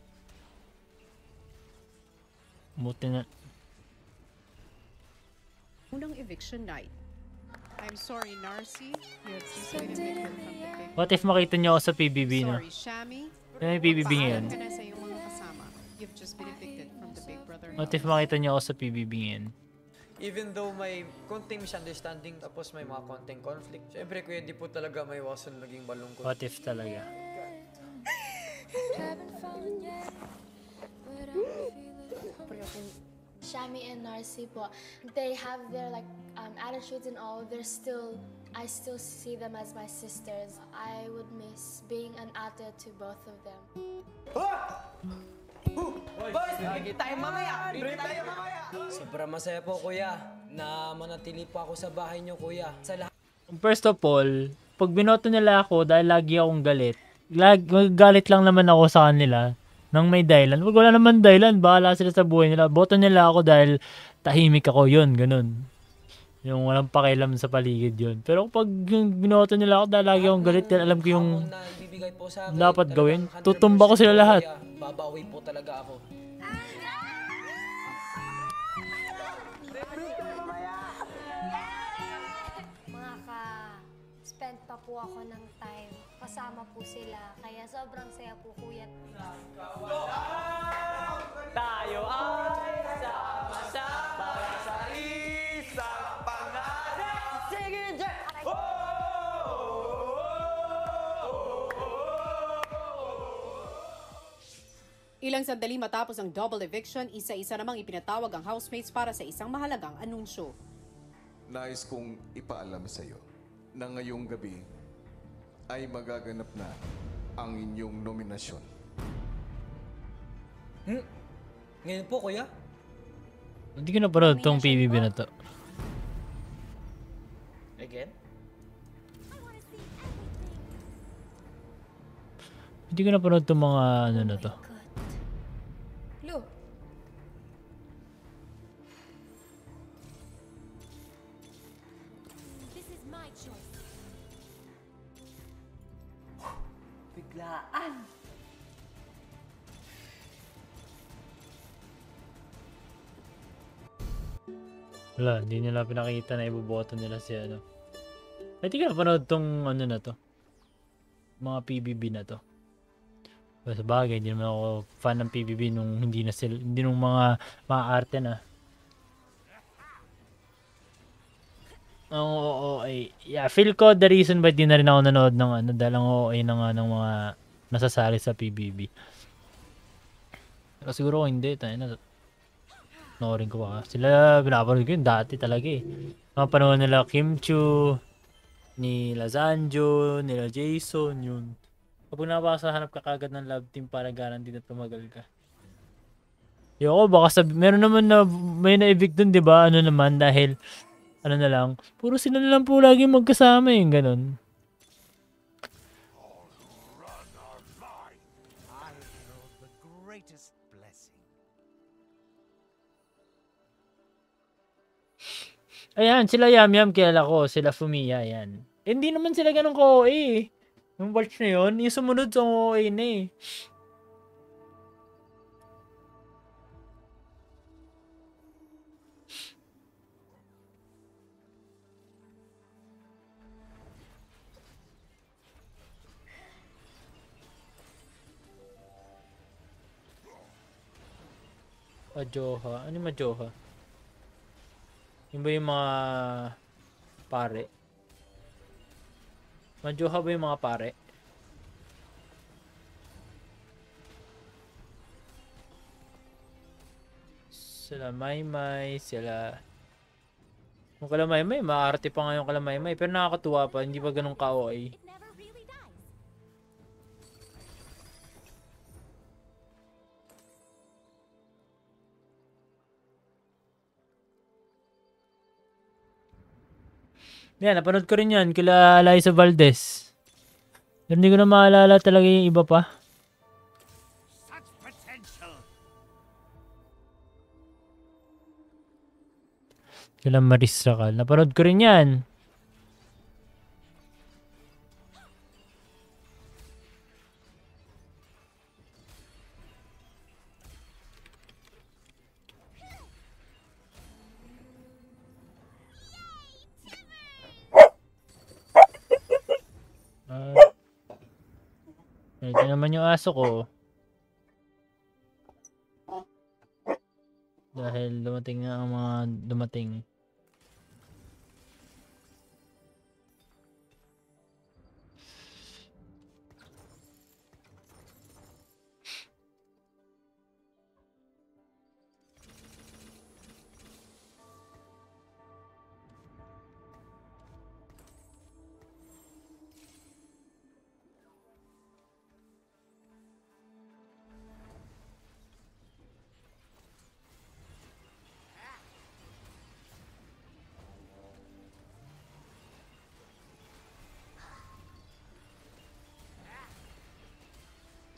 Buti na. unang eviction night. I'm sorry, Narcy. You have just been evicted from the big... What if makita niyo ako sa PBB na? Sorry, Shammy. May PBB ngayon. Paalam ka na sa iyong mga kasama. You've just been evicted from the Big Brother What house. if makita niyo ako sa PBB ngayon? Even though may konting misunderstanding tapos may mga konting conflict. Siyempre kuya, di po talaga may iwasan naging malungkot. What if talaga? Shammy and Narcy po, they have their like attitudes and all. I still see them as my sisters. I would miss being an ate to both of them. Boys, break tayo mamaya! Break tayo mamaya! Sobrang masaya po kuya na manatili po ako sa bahay niyo kuya. Sa lahat. First of all, pag binoto nila ako dahil lagi akong galit, galit lang naman ako sa kanila nang may dahilan. Pag wala naman dahilan, bahala sila sa buhay nila. Boto nila ako dahil tahimik ako, yun, ganun. Yung walang pakialam sa paligid yun. Pero pag yung binoto nila ako dahil lagi akong galit, alam ko yung dapat gawin. Tutumba ko sila lahat. Babawi po talaga ako. Mga nag-spend pa po ako ng time. Kasama po sila. Kaya sobrang saya po, kuya. Tayo ay sama-sama sa isang pangarap. Sige, Jack! Ilang sandali matapos ang double eviction, isa-isa namang ipinatawag ang housemates para sa isang mahalagang anunsyo. Nais kong ipaalam sa iyo na ngayong gabi ay magaganap na ang inyong nominasyon. Ngayon po, kuya. Hindi ko napanood tong PBB na to. Again? Hindi ko napanood tong mga ano na to. Lo. This is my choice. Biglaan. Wala, hindi nila pinakita na iboboto nila si ano. Ay, hindi ko napanood tong ano na to. Mga PBB na to. Pero sa bagay, hindi naman ako fan ng PBB nung hindi na sila, hindi nung mga arte na. Ang OOA. Yeah, feel ko the reason ba't di na rin ako nanood ng ano, dahil ang OOA na nga ng mga nasasali sa PBB. Pero siguro kung hindi, tayo na. Noorin ko pa. Sila, pinapanood ko yun dati talaga eh. Mga panahon nila Kim Chu, nila Zanjo, nila Jason, yun. Kapag napasa, hanap ka kagad ng love team para guarantee na tumagal ka. Yoko, baka meron naman na may na-evict dun, di ba? Ano naman, dahil, ano na lang, puro sila na lang po lagi magkasama yung ganun. I know the greatest blessing. Ayan, sila Yam Yam, kilala ko, sila Fumiya, yan. Hindi naman sila ganun ko eh. Yung watch na yun, yung sumunod sa OA na eh. Majoha. Ano yung Majoha? Yung ba yung mga pare? Majoha ba yung mga pare? Sila Maymay, sila... Yung Kalamaymay, maarte pa nga yung Kalamaymay. Pero nakakatuwa pa, hindi pa ganun ka-OA. Yan, napanood ko rin yan, kila Liza Valdez. Pero hindi ko na maalala talaga yung iba pa. Such potential. Kila Maris Racal. Napanood ko rin yan. Ito naman yung aso ko. Dahil dumating na ang mga dumating.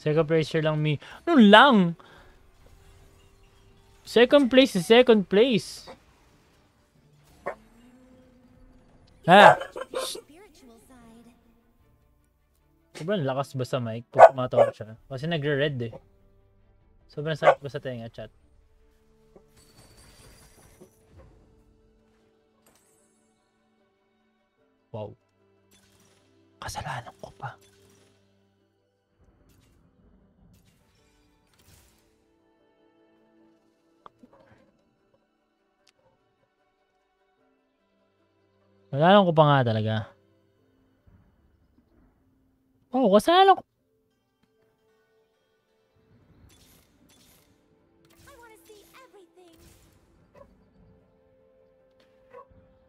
Second place lang me. Ano lang? Second place is second place. Ha? Sobrang lakas ba sa mic? Pag matawag siya. Kasi nagre-red eh. Sobrang sakit ba sa tenga chat? Wow. Kasalanan ko pa. Kasalanan ko pa nga talaga. Oo, kasalanan ko.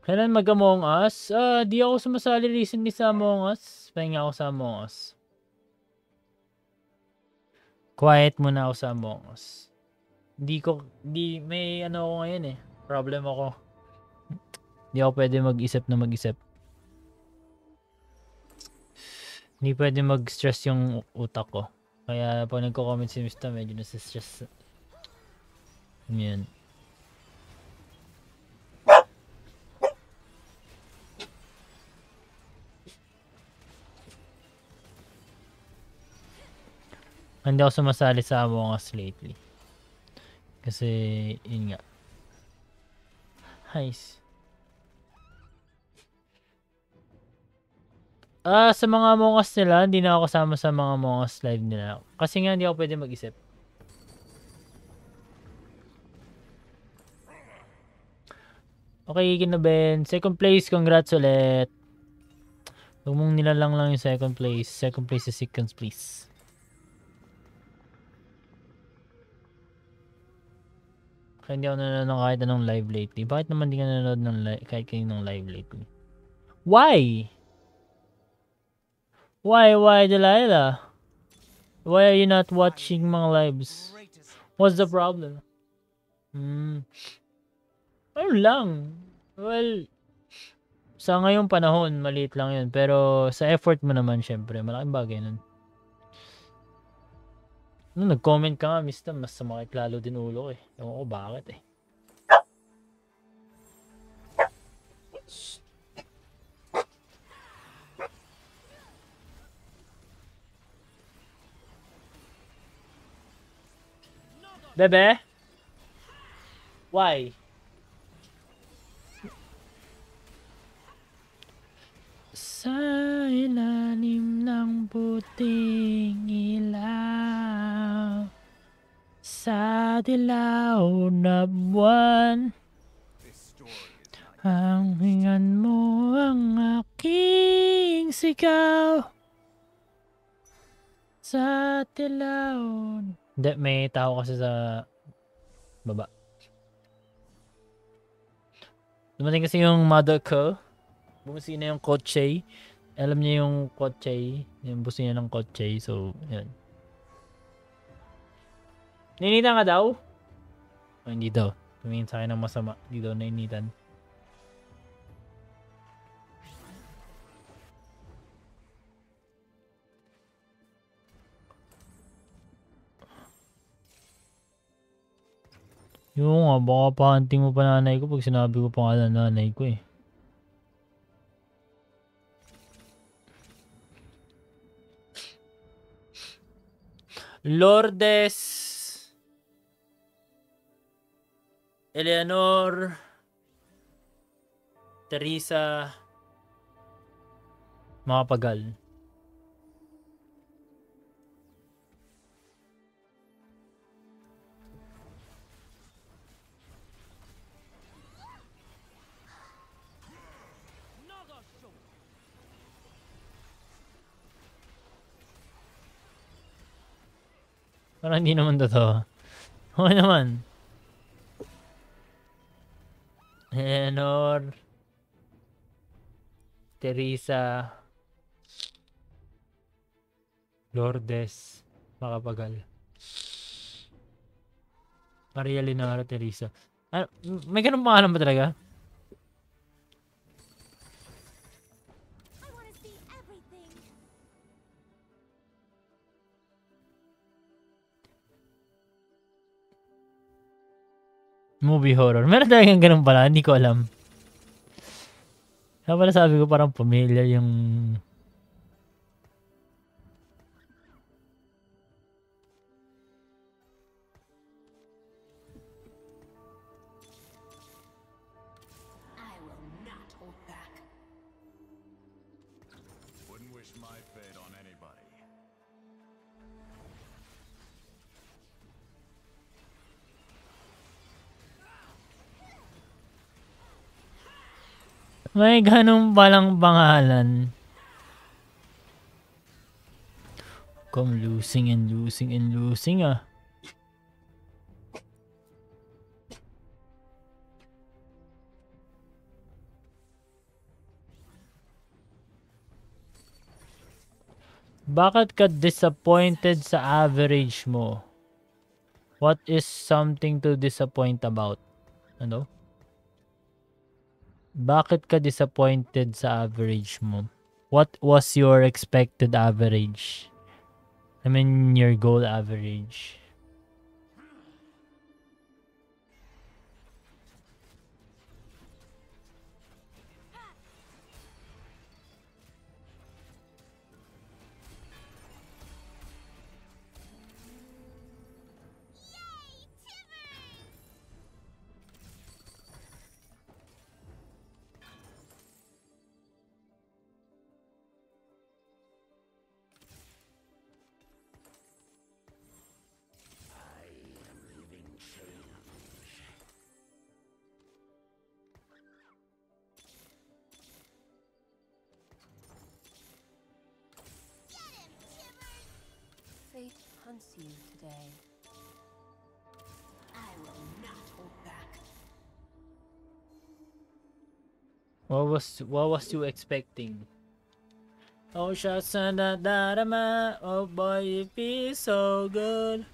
Kailan mag-Among Us? Di ako sumasali recently sa Among Us. Pahinga ako sa Among Us. Quiet muna ako sa Among Us. May ano ako ngayon eh. Problem ako. Hindi ako pwede mag-isip na mag-isip. Hindi pwede mag-stress yung utak ko. Kaya pag nagko-comment si Mr. medyo nasa-stress. Yan. Hindi ako sumasali sa Among Us lately. Kasi, yun nga. Nice. Sa mga Among Us nila, hindi na ako kasama sa mga Among Us live nila. Kasi nga, hindi ako pwede mag-isip. Okay, kinaben. Second place, congrats ulit. Huwag mong nilalang lang yung second place. Second place is second place. Kaya hindi ako nanonood kahit anong live lately. Bakit naman di ka nanonood ng kahit kaninong live lately? Why? Why, Delilah? Why are you not watching mga lives? What's the problem? Ano lang. Well, sa ngayong panahon, maliit lang yun. Pero sa effort mo naman, syempre, malaking bagay nun. Nung nag-comment ka nga, Mr. mas sumakit lalo din ulo ko eh. Ewan ko bakit eh. Bebe? Why? Sa ilalim ng puting ilaw, sa dilaw na buwan, ang hingan mo ang aking sigaw. Sa dilaw. Hindi, may tao kasi sa baba. Dumating kasi yung mother ko. Bumusina yung kotse. Alam niya yung kotse. Yung busina ng kotse. So, yun. Nainitan ka daw? Oh, hindi daw. Tumingin sa akin ng masama. Hindi daw nainitan. Yung nga, baka pahanting mo pa nanay ko pag sinabi ko pa nga na nanay ko eh. Lourdes, Eleanor, Teresa, Makapagal. Parang hindi naman totoo. Okay naman. Eleanor, Teresa, Lourdes, Makapagal. Maria Leonora Teresa. Ano, may ganun pangalan ba talaga? Movie horror. Meron talagang ganun pala. Hindi ko alam. Kaya pala sabi ko parang familiar yung... Wouldn't wish May ganun palang pangalan. Come losing and losing and losing ah. Bakit ka disappointed sa average mo? What is something to disappoint about? Ano? Bakit ka disappointed sa average mo? What was your expected average? I mean, your goal average. Fate hunts you today. I will not hold back. What was you expecting? Oh, shots on the darama. Oh boy, it feels so good.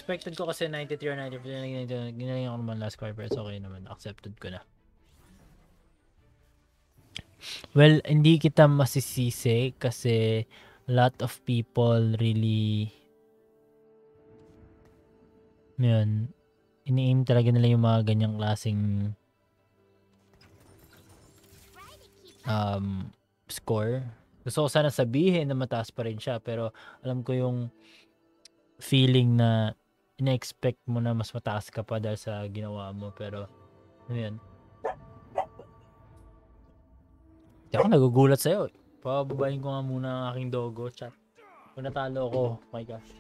Expected ko kasi 93 or 90%. Ginaling ako naman last quarter. So okay naman. Accepted ko na. Well, hindi kita masisisi kasi a lot of people really yun, ini-aim talaga nila yung mga ganyang klaseng score. Gusto ko sana sabihin na mataas pa rin siya pero alam ko yung feeling na ina-expect mo na mas mataas ka pa dahil sa ginawa mo pero ano yun? Hindi ako nagugulat sa'yo. Pababayin ko nga muna ang aking dogo chat. Kung natalo ako, oh my gosh.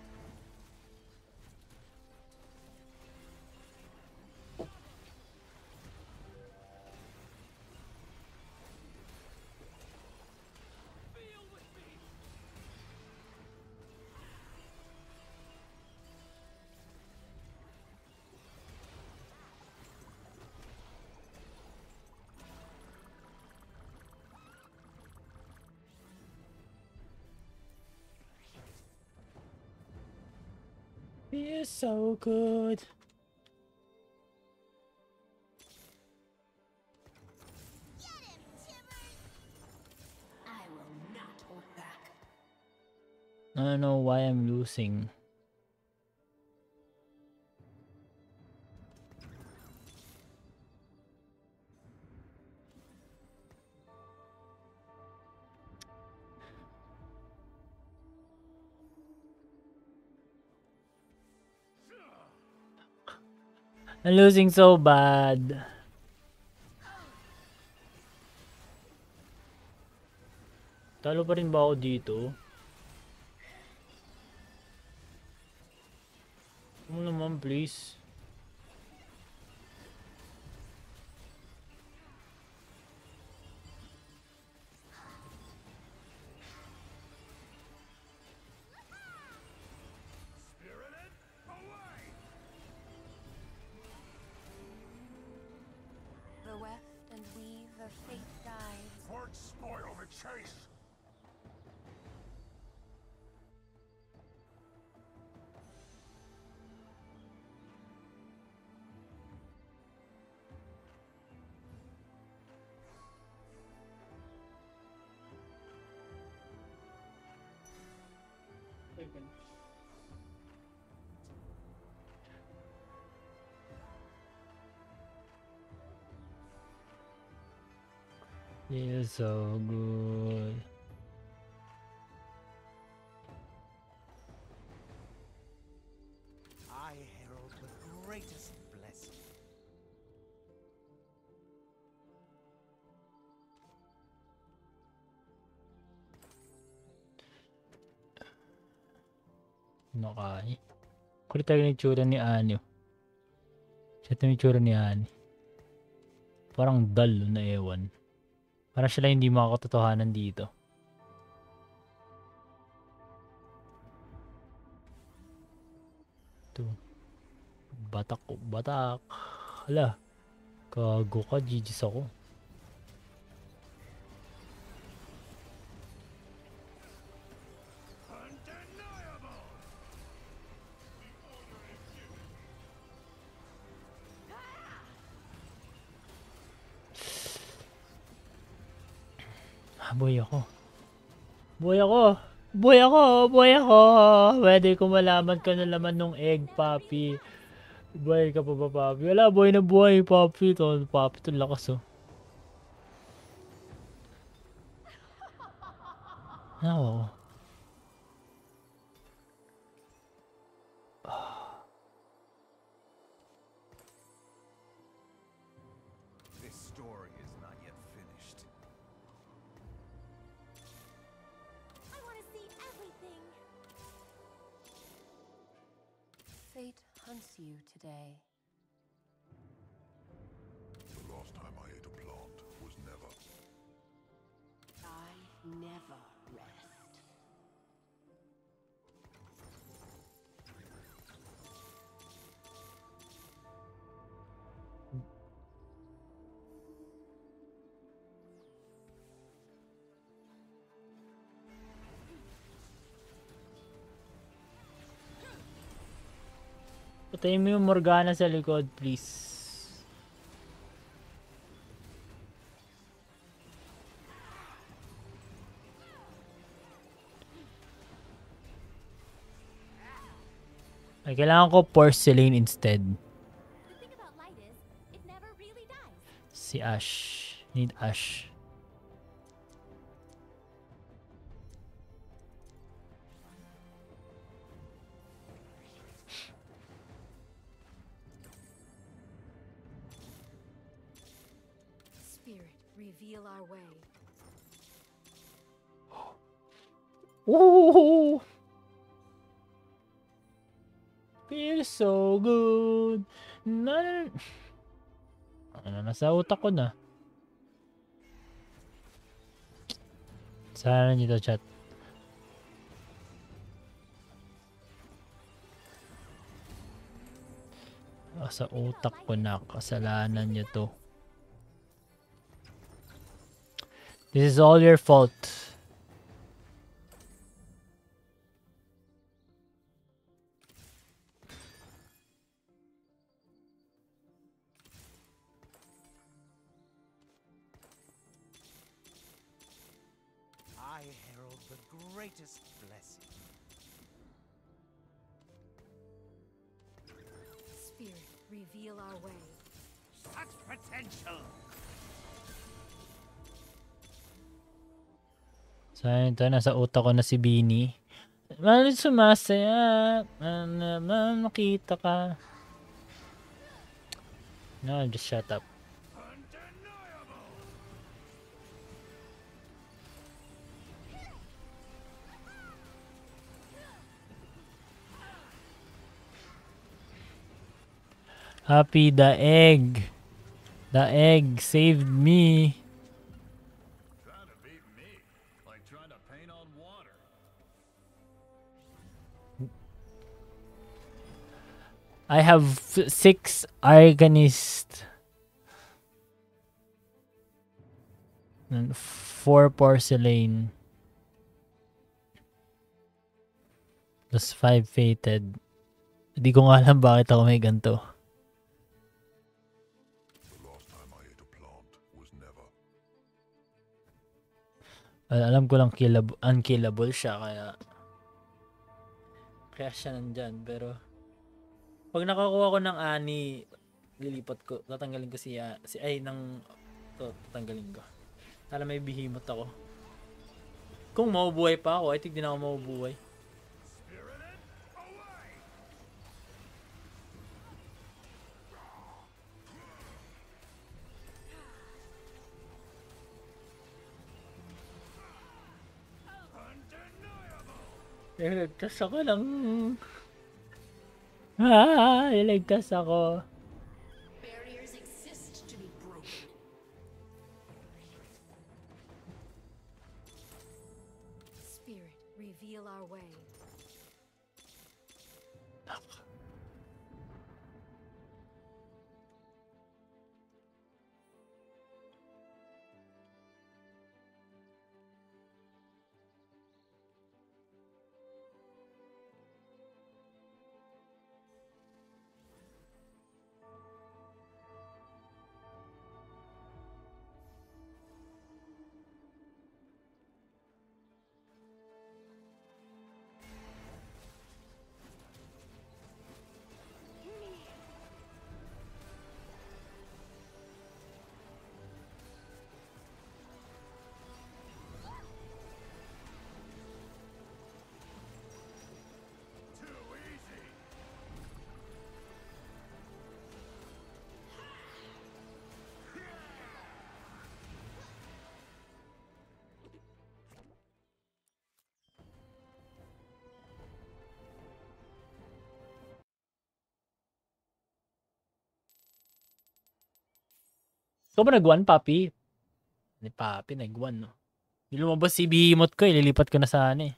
Feels so good. I will not hold back. I don't know why I'm losing. I'm losing so bad. Talo pa rin ba ako dito? Ano naman, please? The weft and weave of fate guides. Won't spoil the chase. Feels so good. Nakai. Kulit talaga yung itsura ni Annie. Siya yung itsura ni Annie. Parang dull na ewan. Parang siya lang hindi makakatotohanan dito. Ito. Batak ko. Batak. Hala. Kago ka. GG's ako. Buhay ako. Buhay ako. Buhay ako. Buhay ako. Pwede ko malaman ka na laman nung egg, papi. Buhay ka pa ba, papi? Wala, buhay na buhay, papi. Ito, papi, ito lakas, oh. Oo. This story is not yet finished. I want to see everything. Fate hunts you today. The last time I ate a plant was never. I never rest. Patayin mo yung Morgana sa likod, please. Ay, kailangan ko porcelain instead. The thing about light is, it never really dies. Si Ash. Need Ash. Spirit, reveal our way. Ooh! Feels so good. Ano, nasa utak ko na. Sana nito chat. Sa utak ko na. Kasalanan nyo to. This is all your fault. I herald the greatest blessing. Spirit, reveal our way. Such potential! So, ito, nasa utak ko na si Beanie. Malit sumasaya. Makita ka. No, just shut up. Happy the egg. The egg saved me. Trying to beat me, like trying to paint on water. I have 6 Arcanist. And 4 porcelain. Plus 5 fated. Hindi ko nga alam bakit ako may ganito. Alam ko lang unkillable siya kaya siya nandyan, pero pag nakakuha ko ng ani, lilipat ko, tatanggalin ko tatanggalin ko para may behemoth ako. Kung mabubuhay pa ako, I think din ako mabubuhay. Iligtas ako ng... iligtas ako. Barriers exist to be broken. Spirit, reveal our way. Ikaw ba nag-1, Papi? Ni Papi, nag-1, no? Yung lumabas si Behemoth ko, ililipat ko na sana eh.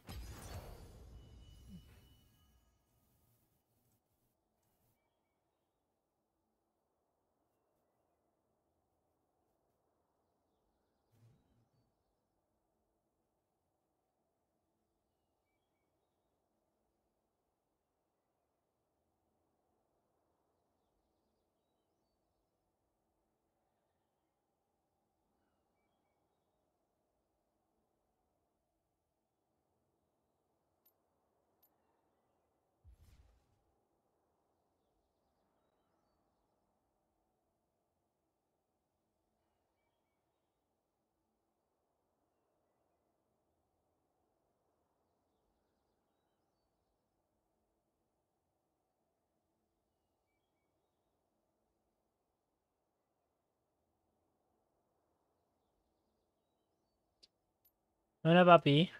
Ano na, Papi?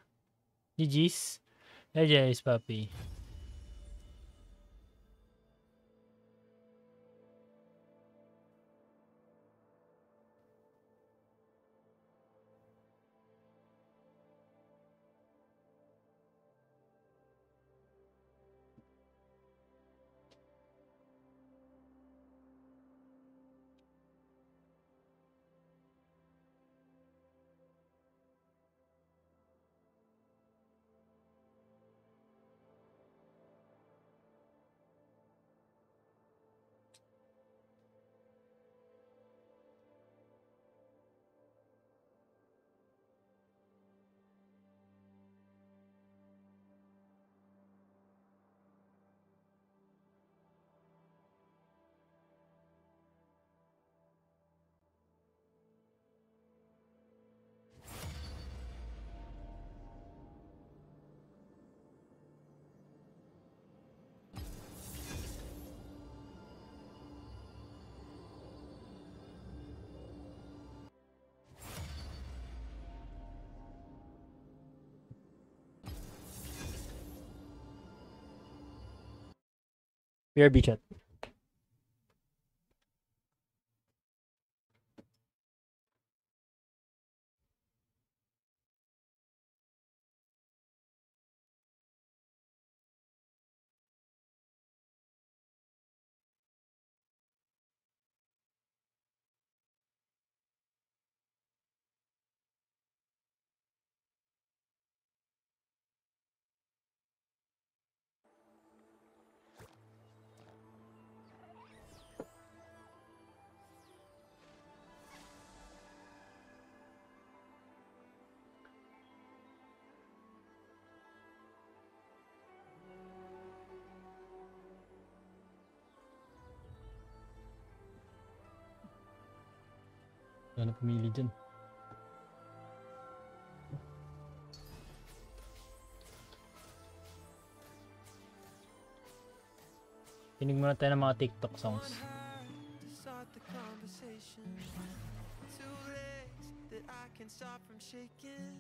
GG's? GG's, Papi. BRB chat. Wala na pumili dyan. Pinig muna tayo ng mga TikTok songs. Two legs that I can stop from shaking.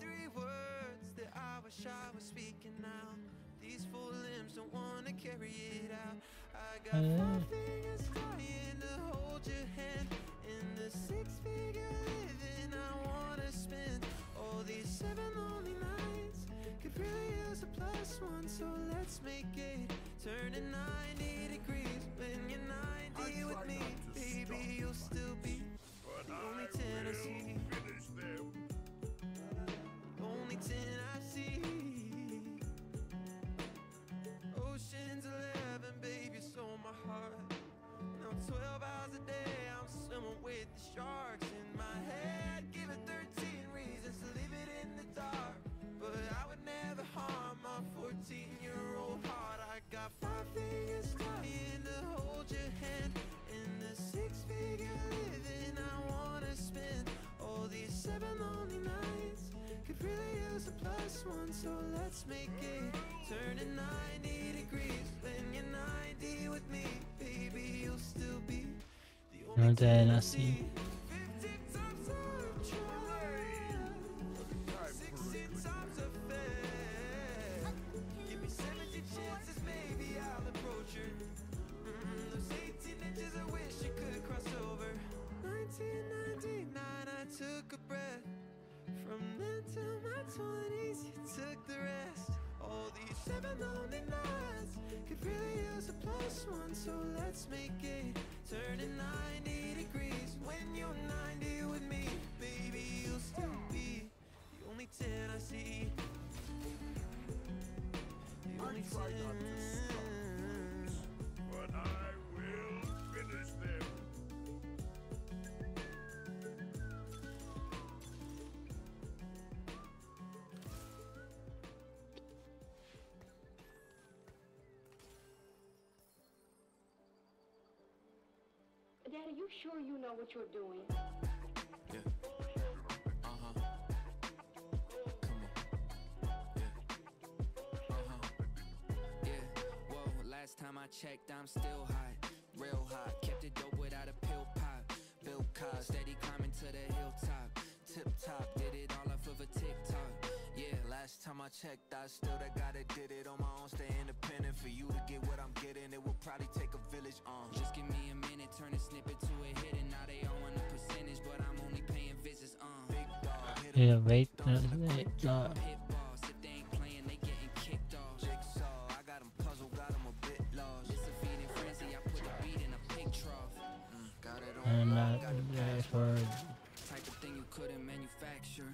3 say words that I wish I was speaking now. These full limbs don't wanna carry it out. I got 5 fingers trying to hold your hand. In the 6-figure living I wanna spend. All these 7 lonely nights could really use a +1, so let's make it turning 90 degrees. When you're 90 with me, baby, you'll still be the only 10 I see. Only 10 I see. Ocean's 11, baby, stole my heart. Now 12 hours a day I'm swimming with the sharks in my head. Give it 13 reasons to leave it in the dark, but I would never harm my 14-year-old heart. I got 5 fingers trying to hold your hand. In the 6-figure living I wanna spend. All these 7 lonely nights could really use a +1, so let's make it turning 90 degrees. When you're 90 with me, baby, you'll still be the only 10 I see. 15 times I've tried, 16 times I've failed. Give me 70 chances, maybe I'll approach her. Those 18 inches I wish you could cross over. 1999 I took a breath. From then till my 20s you took the rest. All these 7 lonely nights could really use a +1, so let's make it turning 90 degrees. When you're 90 with me, baby, you'll still be the only 10 I see. The only 10. But I will finish them. Daddy, you sure you know what you're doing? Yeah. Uh-huh. Come on. Yeah. Uh-huh. Yeah. Whoa, last time I checked, I'm still hot. Real hot. Kept it dope without a pill pop. Bill Cos, steady climbing to the hilltop. Tip top, did it all off of a TikTok. Yeah, last time I checked, I still that guy that did it on my own. Stay independent. For you to get what I'm getting, it will probably take a village. Just give me a minute, turn a snippet to a hit, and now they all want a percentage, but I'm only paying visits. Big dog, hit Yeah, wait. hit balls. If they ain't playing, they getting kicked off. Jigsaw, I got 'em puzzled, got 'em a bit lost. It's a feeding frenzy, I put a beat in a pig trough. Got it on lock, got it password. Type of thing you couldn't manufacture.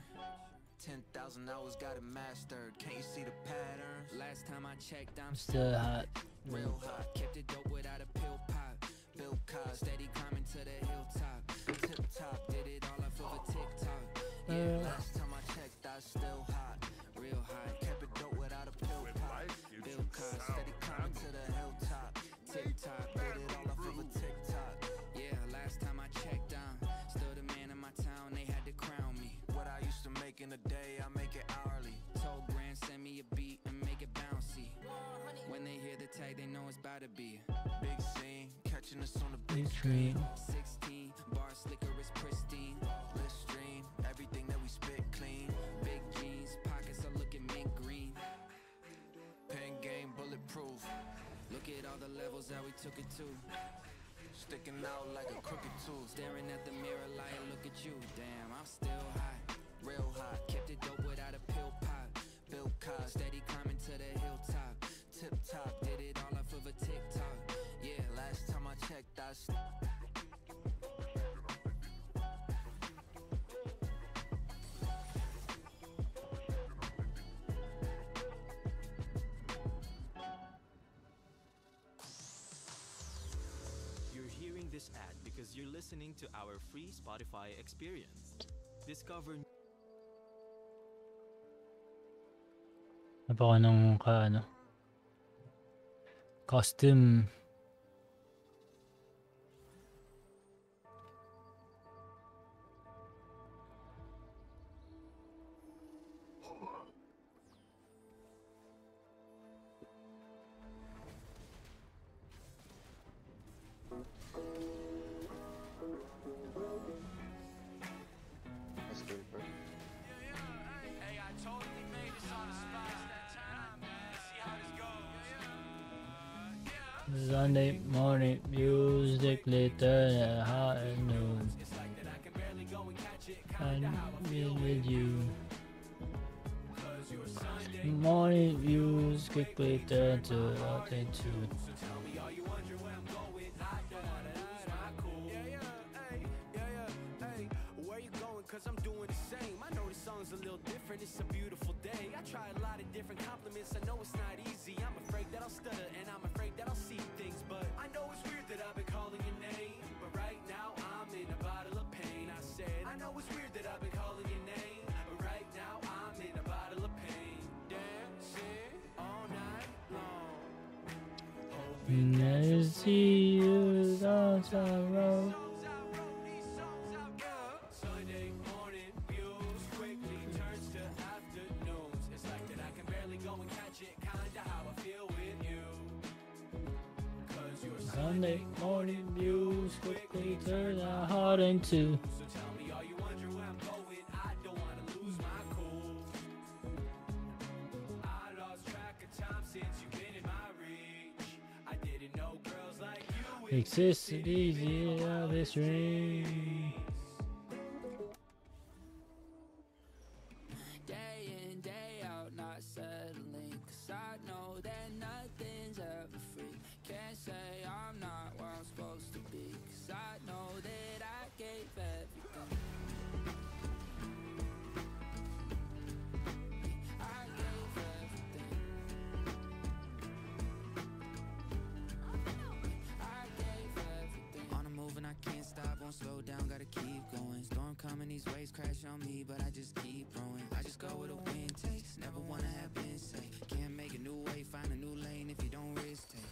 10,000 hours, got it mastered. Can't you see the patterns? Last time I checked, I'm Still hot. Real hot, kept it dope without a pill pop. Bill Cos, steady climbing to the hilltop. Tip top, did it all off of a TikTok. Yeah, last time I checked, I still hot. Real hot, kept it dope without a pill pop. Bill Cos, steady climbing to the hilltop. Tip top, did it all off of a TikTok. Yeah, last time I checked, I'm still the man in my town. They had to crown me. What I used to make in a day, I make it hourly. Told Grand, send me a beat and make it bouncy. When they hear the tag, they know it's about to be big scene, catching us on the big screen. 16 bars, slicker is pristine. List stream, everything that we spit clean. Big jeans, pockets are looking mint green. Pen game, bulletproof. Look at all the levels that we took it to. Sticking out like a crooked tooth. Staring at the mirror like, look at you. Damn, I'm still hot, real hot. Kept it dope without a pill pop. Bill Cos, steady climbing to the hilltop. Tip top, did it all off of a TikTok. Yeah, last time I checked, I You're hearing this ad because you're listening to our free Spotify experience. Discover Napaka ng costume. Sunday morning music later hot and noon. I'm with you. Morning music later to altitude. Where you going? Cause I'm doing the same. I know this song's a little different, it's a beautiful day. I try a lot of different compliments, I know it's not easy. I'm afraid that I'll stutter and I'm afraid that I'll see things. But I know it's weird that I've been calling your name, but right now I'm in a bottle of pain. I said, I know it's weird that I've been calling your name, but right now I'm in a bottle of pain. Dancing all night long. I see you on the road. Sunday morning views quickly turns to afternoons. It's like that I can barely go and catch it, kinda how I feel with you. Cause you're Sunday morning views quickly turn out hot into. So tell me, are you wondering where I'm going? I don't wanna lose my cool. I lost track of time since you've been in my reach. I didn't know girls like you Existed easy of this dream. Day in, day out, not settling. Cause I know that nothing's ever free. Can't say I'm not where I'm supposed to be. Cause I know that I gave everything. I gave everything. I gave everything. On the move and I can't stop, won't slow down, gotta keep going. Storm coming, these waves crash on me, but I just keep rowing. I just go where the wind takes, never wanna have been safe. Can't make a new way, find a new lane if you don't risk take.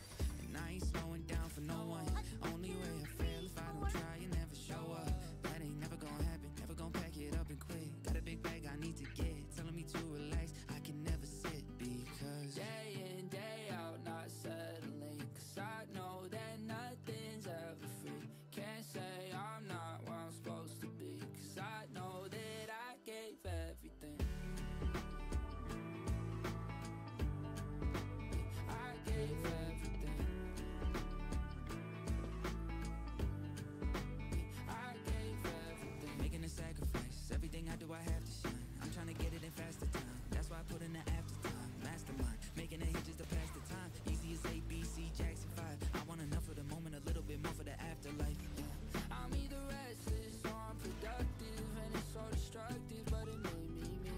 And I ain't slowing down for no one. Only way I fail if I don't try and never show up. That ain't never gonna happen, never gonna pack it up and quit. Got a big bag I need to get, telling me to relax, I can never sit because day in, day out, not settling. Cause I know that nothing's ever free. Can't say I'm not where I'm supposed to be. Cause I know that I gave everything. I gave everything. I gave everything. Making a sacrifice, everything I do I have to shine. I'm trying to get it in faster time, that's why I put in the after time. Mastermind, making a hit just to pass the time. Easy as ABC, Jackson 5. I want enough for the moment, a little bit more for the afterlife. Yeah. I'm either restless or I'm productive, and it's so destructive, but it made me me.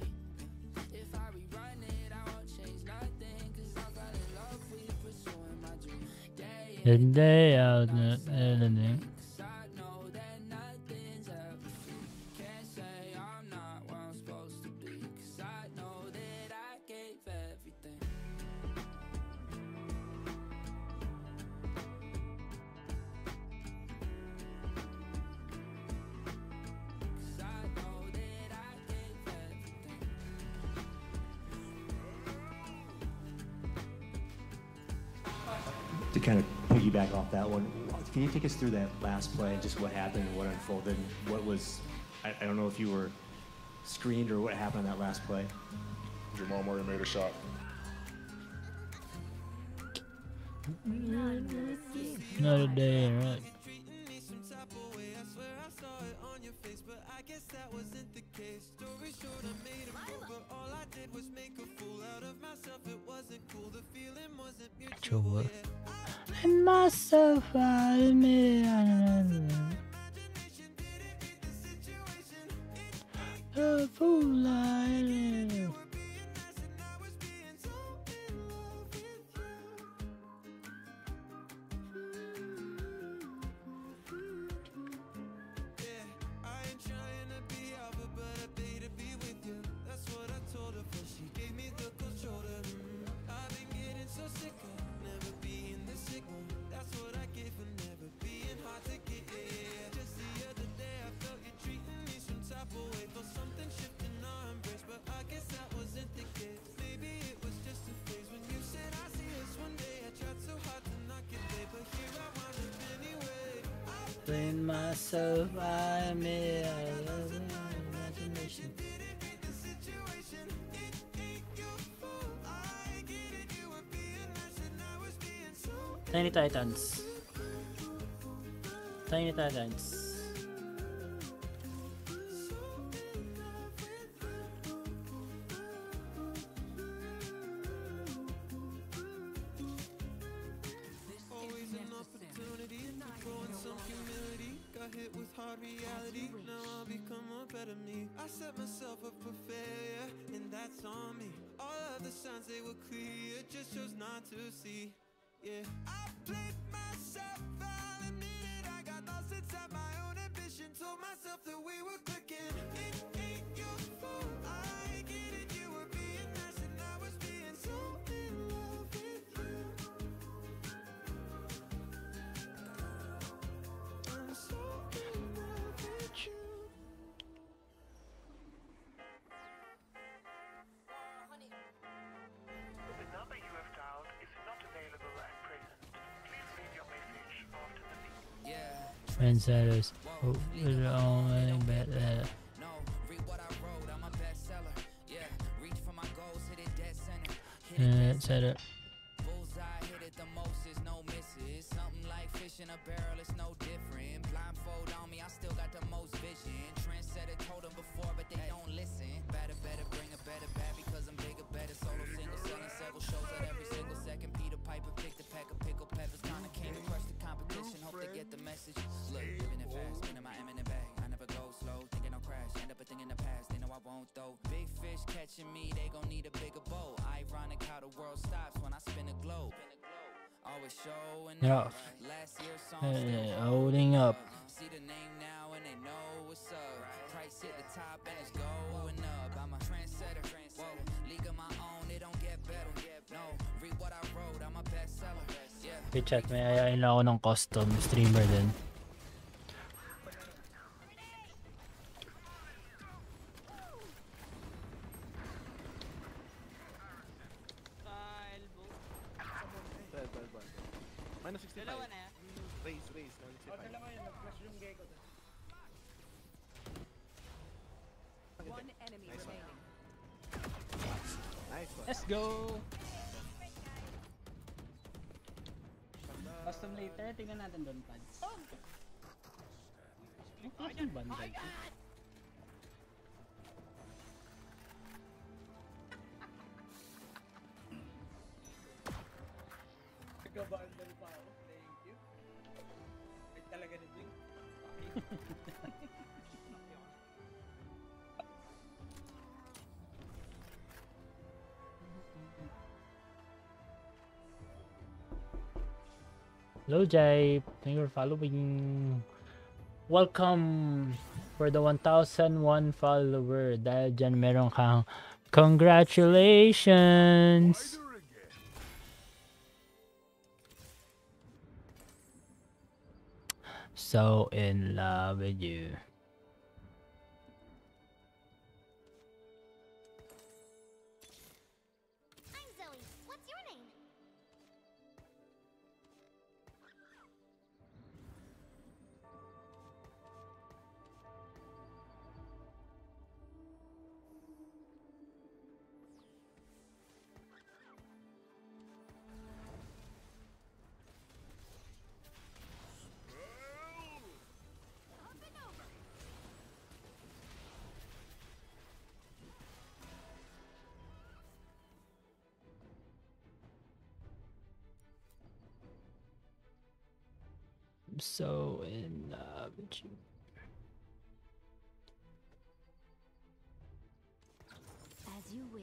If I rerun it, I won't change nothing, cause I fell in love with pursuing my dream. Day in, The day out, anything. cause I know that nothing's ever free. Can't say I'm not where I'm supposed to be, cause I know that I gave everything. Cause I know that I gave everything. To kind of piggyback off that one, can you take us through that last play, just what happened, what unfolded, what was, I don't know if you were screened or what happened on that last play? Jamal Murray made a shot. Another day, right? Coba. And myself, I admit a fool I am. Blame myself, I admit I love imagination. Tiny Titans. Tiny Titans. Always an opportunity to grow in some humility. Got hit with hard reality. Now I'll become a better me. I set myself up for failure, and that's on me. All of the signs they were clear, just chose not to see. Yeah, I played myself out, admitted I got lost inside my own ambition. Told myself that we were clicking. It ain't your fault, I get it. You were being nice and I was being so in love with you. I'm so in love with you. The number you have dialed is not available at present. Please leave your message after the beep. Trendsetters. Oh, we're only better. No, read what I wrote, I'm a bestseller. Yeah, reach for my goals, hit it dead center. Trendsetter. Bullseye, hit it the most, is no misses. Something like fish in a barrel, it's no different. Blindfold on me, I still got the most vision. Trendsetter told them before, but they don't listen. Better, bring a better bad because I'm bigger, better. Solo single, selling several shows at every single second. Peter Piper picked a pack of pickle peppers. Kinda came to crush the competition, hope they get the message. Look, living it fast, spinning my M in the bag. I never go slow, thinking I'll crash. End up a thing in the past, they know I won't though. Big fish catching me, they gon' need a bigger boat. Ironic how the world stops when I spin a globe. Always showing Yeah. up. Last year's song still Holding up. see the name now and they know what's up. Price hit the top and it's going up. I'm a trendsetter. Whoa, league of my own, it don't get better. No, read what I wrote, I'm a bestseller. Yeah. Hey chat, may ayain lang ako ng custom streamer din. Minus 65. Dalawa na yan. Raise. 165. Dalawa yun. Nag-flash yung gecko. One enemy remaining. Nice one. Let's go! Custom later, tingnan natin doon, Pads. Ang klaseng bandal ko. Nagka-bundle pa ako. Thank you. Ay talaga nito yung Hello Jay, thank you for following. Welcome for the 1,001 follower. Dahil dyan meron kang congratulations. So in love with you. I'm Zoe. What's your name? I'm so in love with you. As you wish.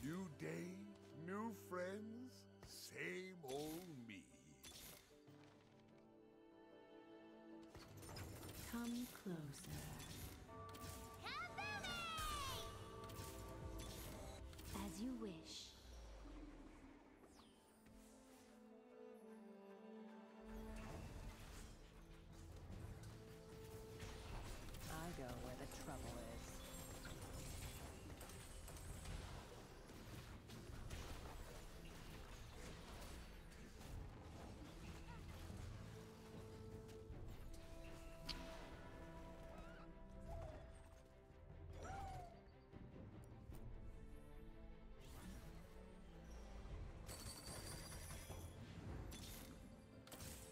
New day, new friends, same old me. Come closer. As you wish. I go where the trouble is.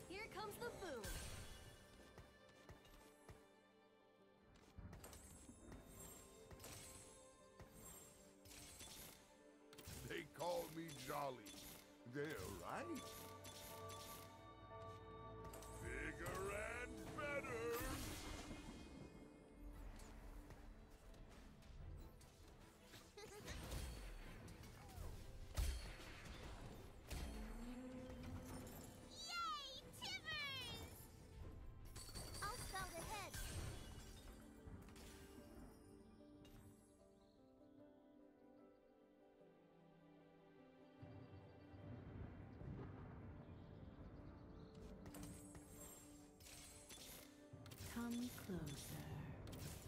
Here comes the boom. They call me Jolly. They're right. Bigger and better. I'll scout ahead. Come closer.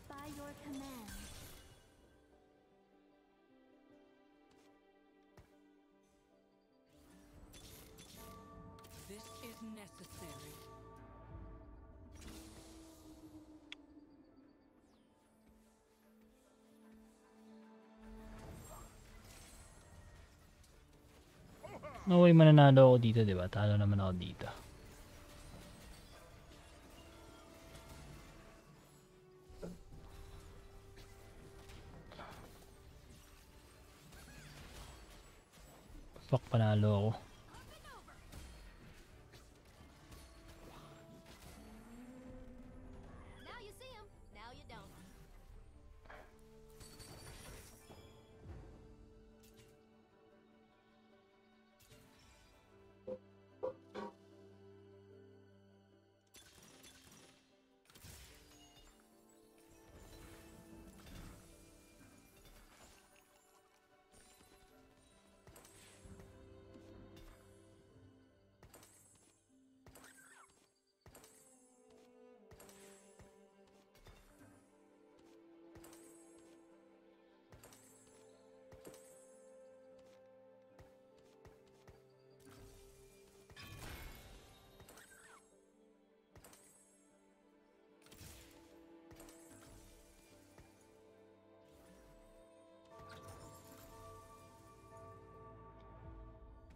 By your command. This is necessary. No way mananalo ako dito, di ba? Talo naman ako dito. Fuck, panalo ako. Now you see him, now you don't.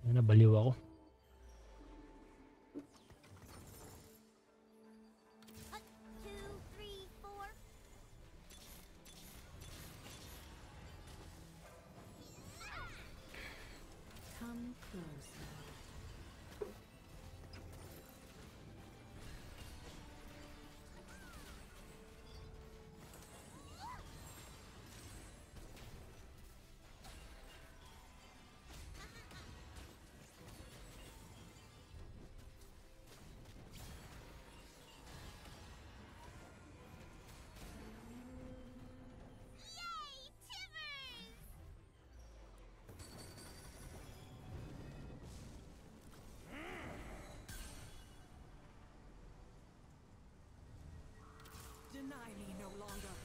Nabaliw ako. Come closer. Deny me no longer.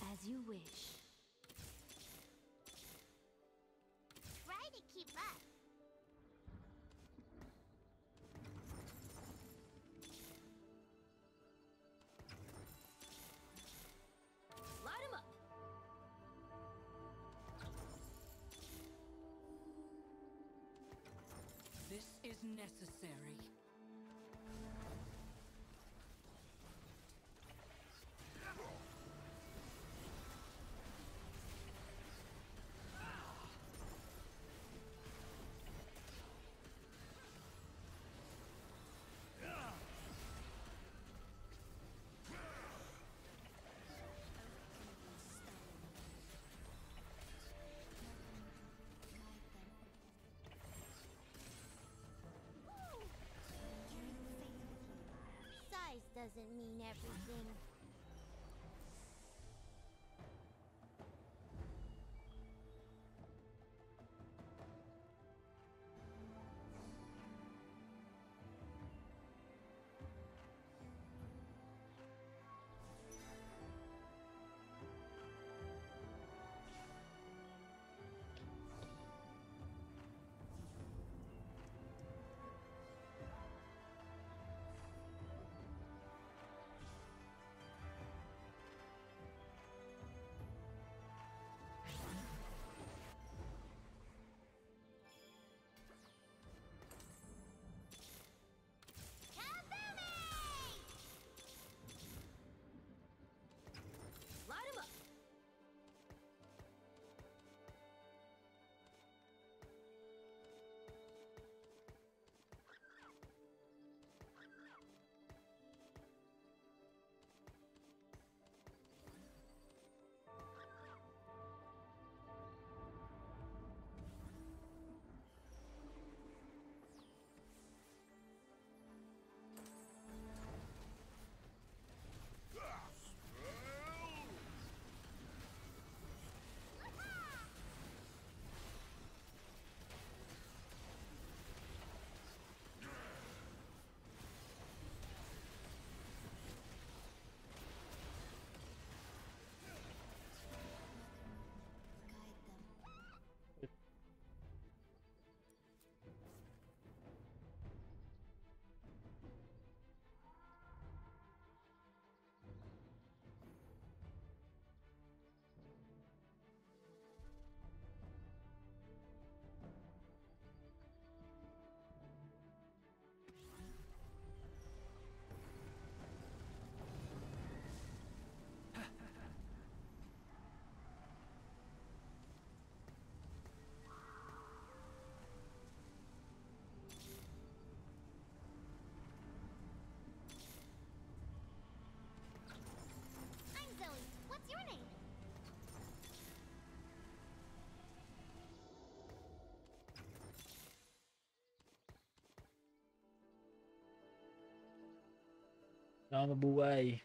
As you wish. Try to keep up. Light him up. This is necessary. doesn't mean everything. Light him up. I'm Zoe. What's your name? Kailangan mabuhay.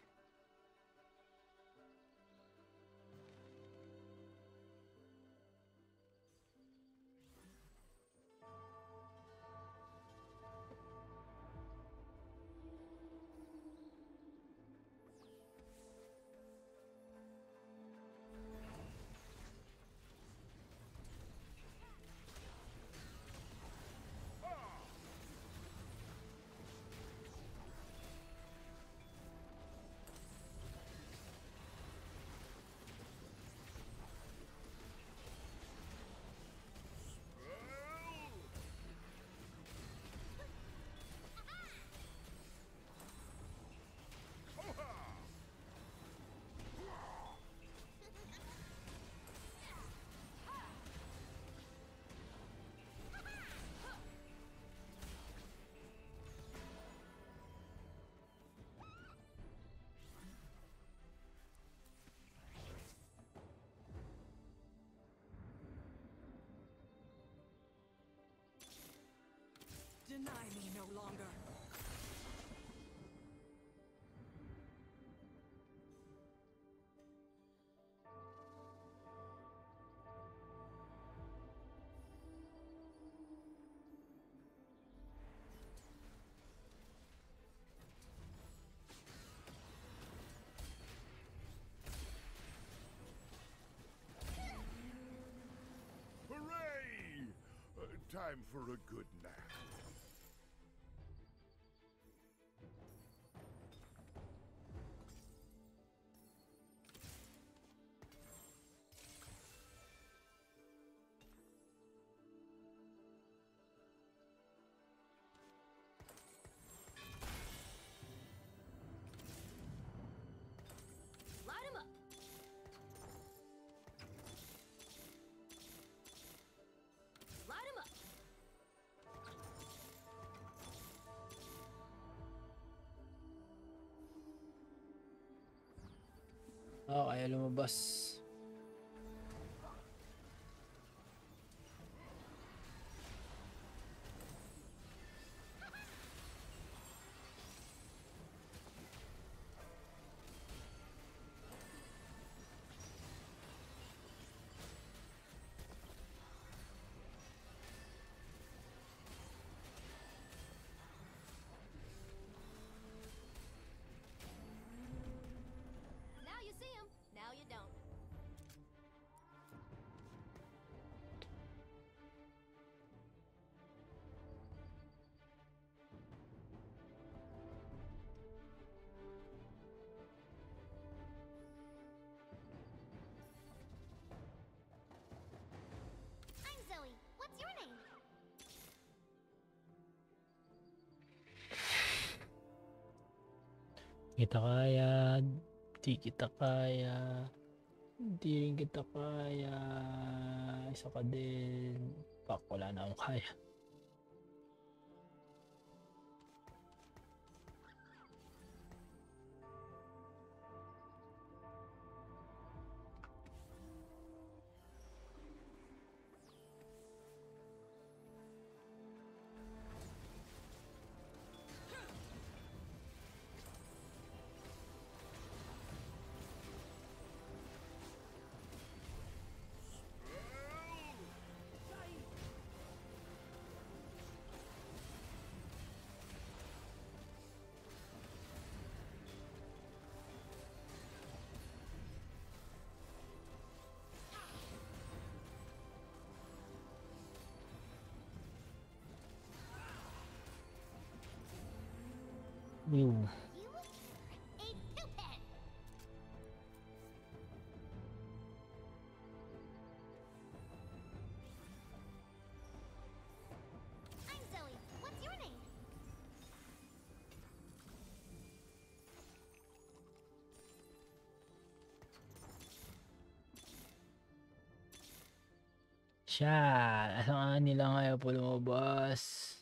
Deny me no longer. Hooray! Time for a good nap. Light him up. Light him up. Kaya lumabas. kita kaya, di kita kaya, di rin kita kaya, isa ka din, pak, wala na akong kaya. Ew. I'm Zoe. What's your name? Siya, asangan nila ngayon po lumabas.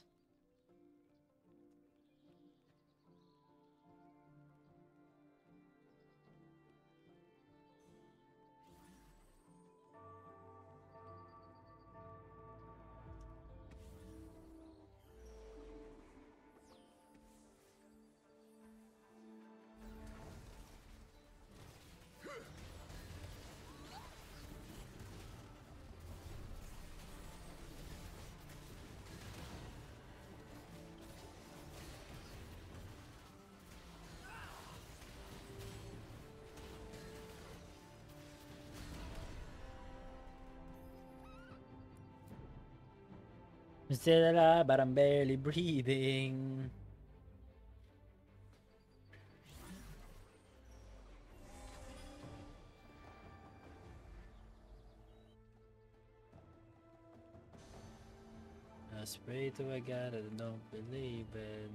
Stella, but I'm barely breathing. I pray to a God I don't believe in.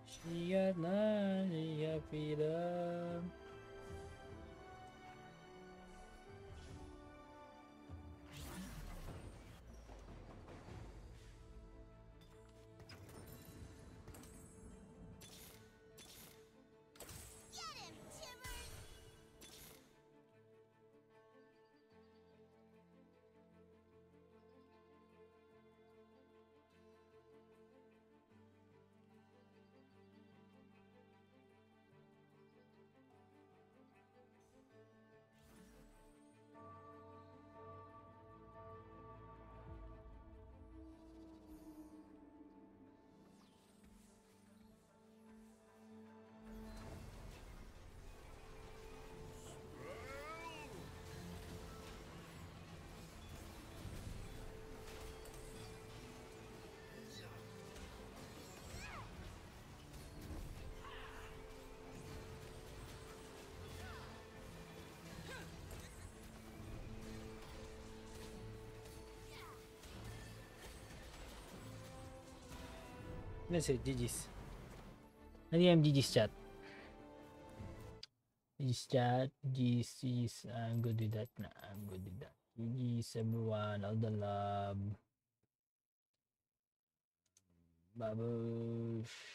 She got none, she got freedom. That's it, GG's. Ano yung GG's chat? GG's chat, GG's, I'm good with that. Nah, I'm good with that. GG's everyone, all the love. Babush.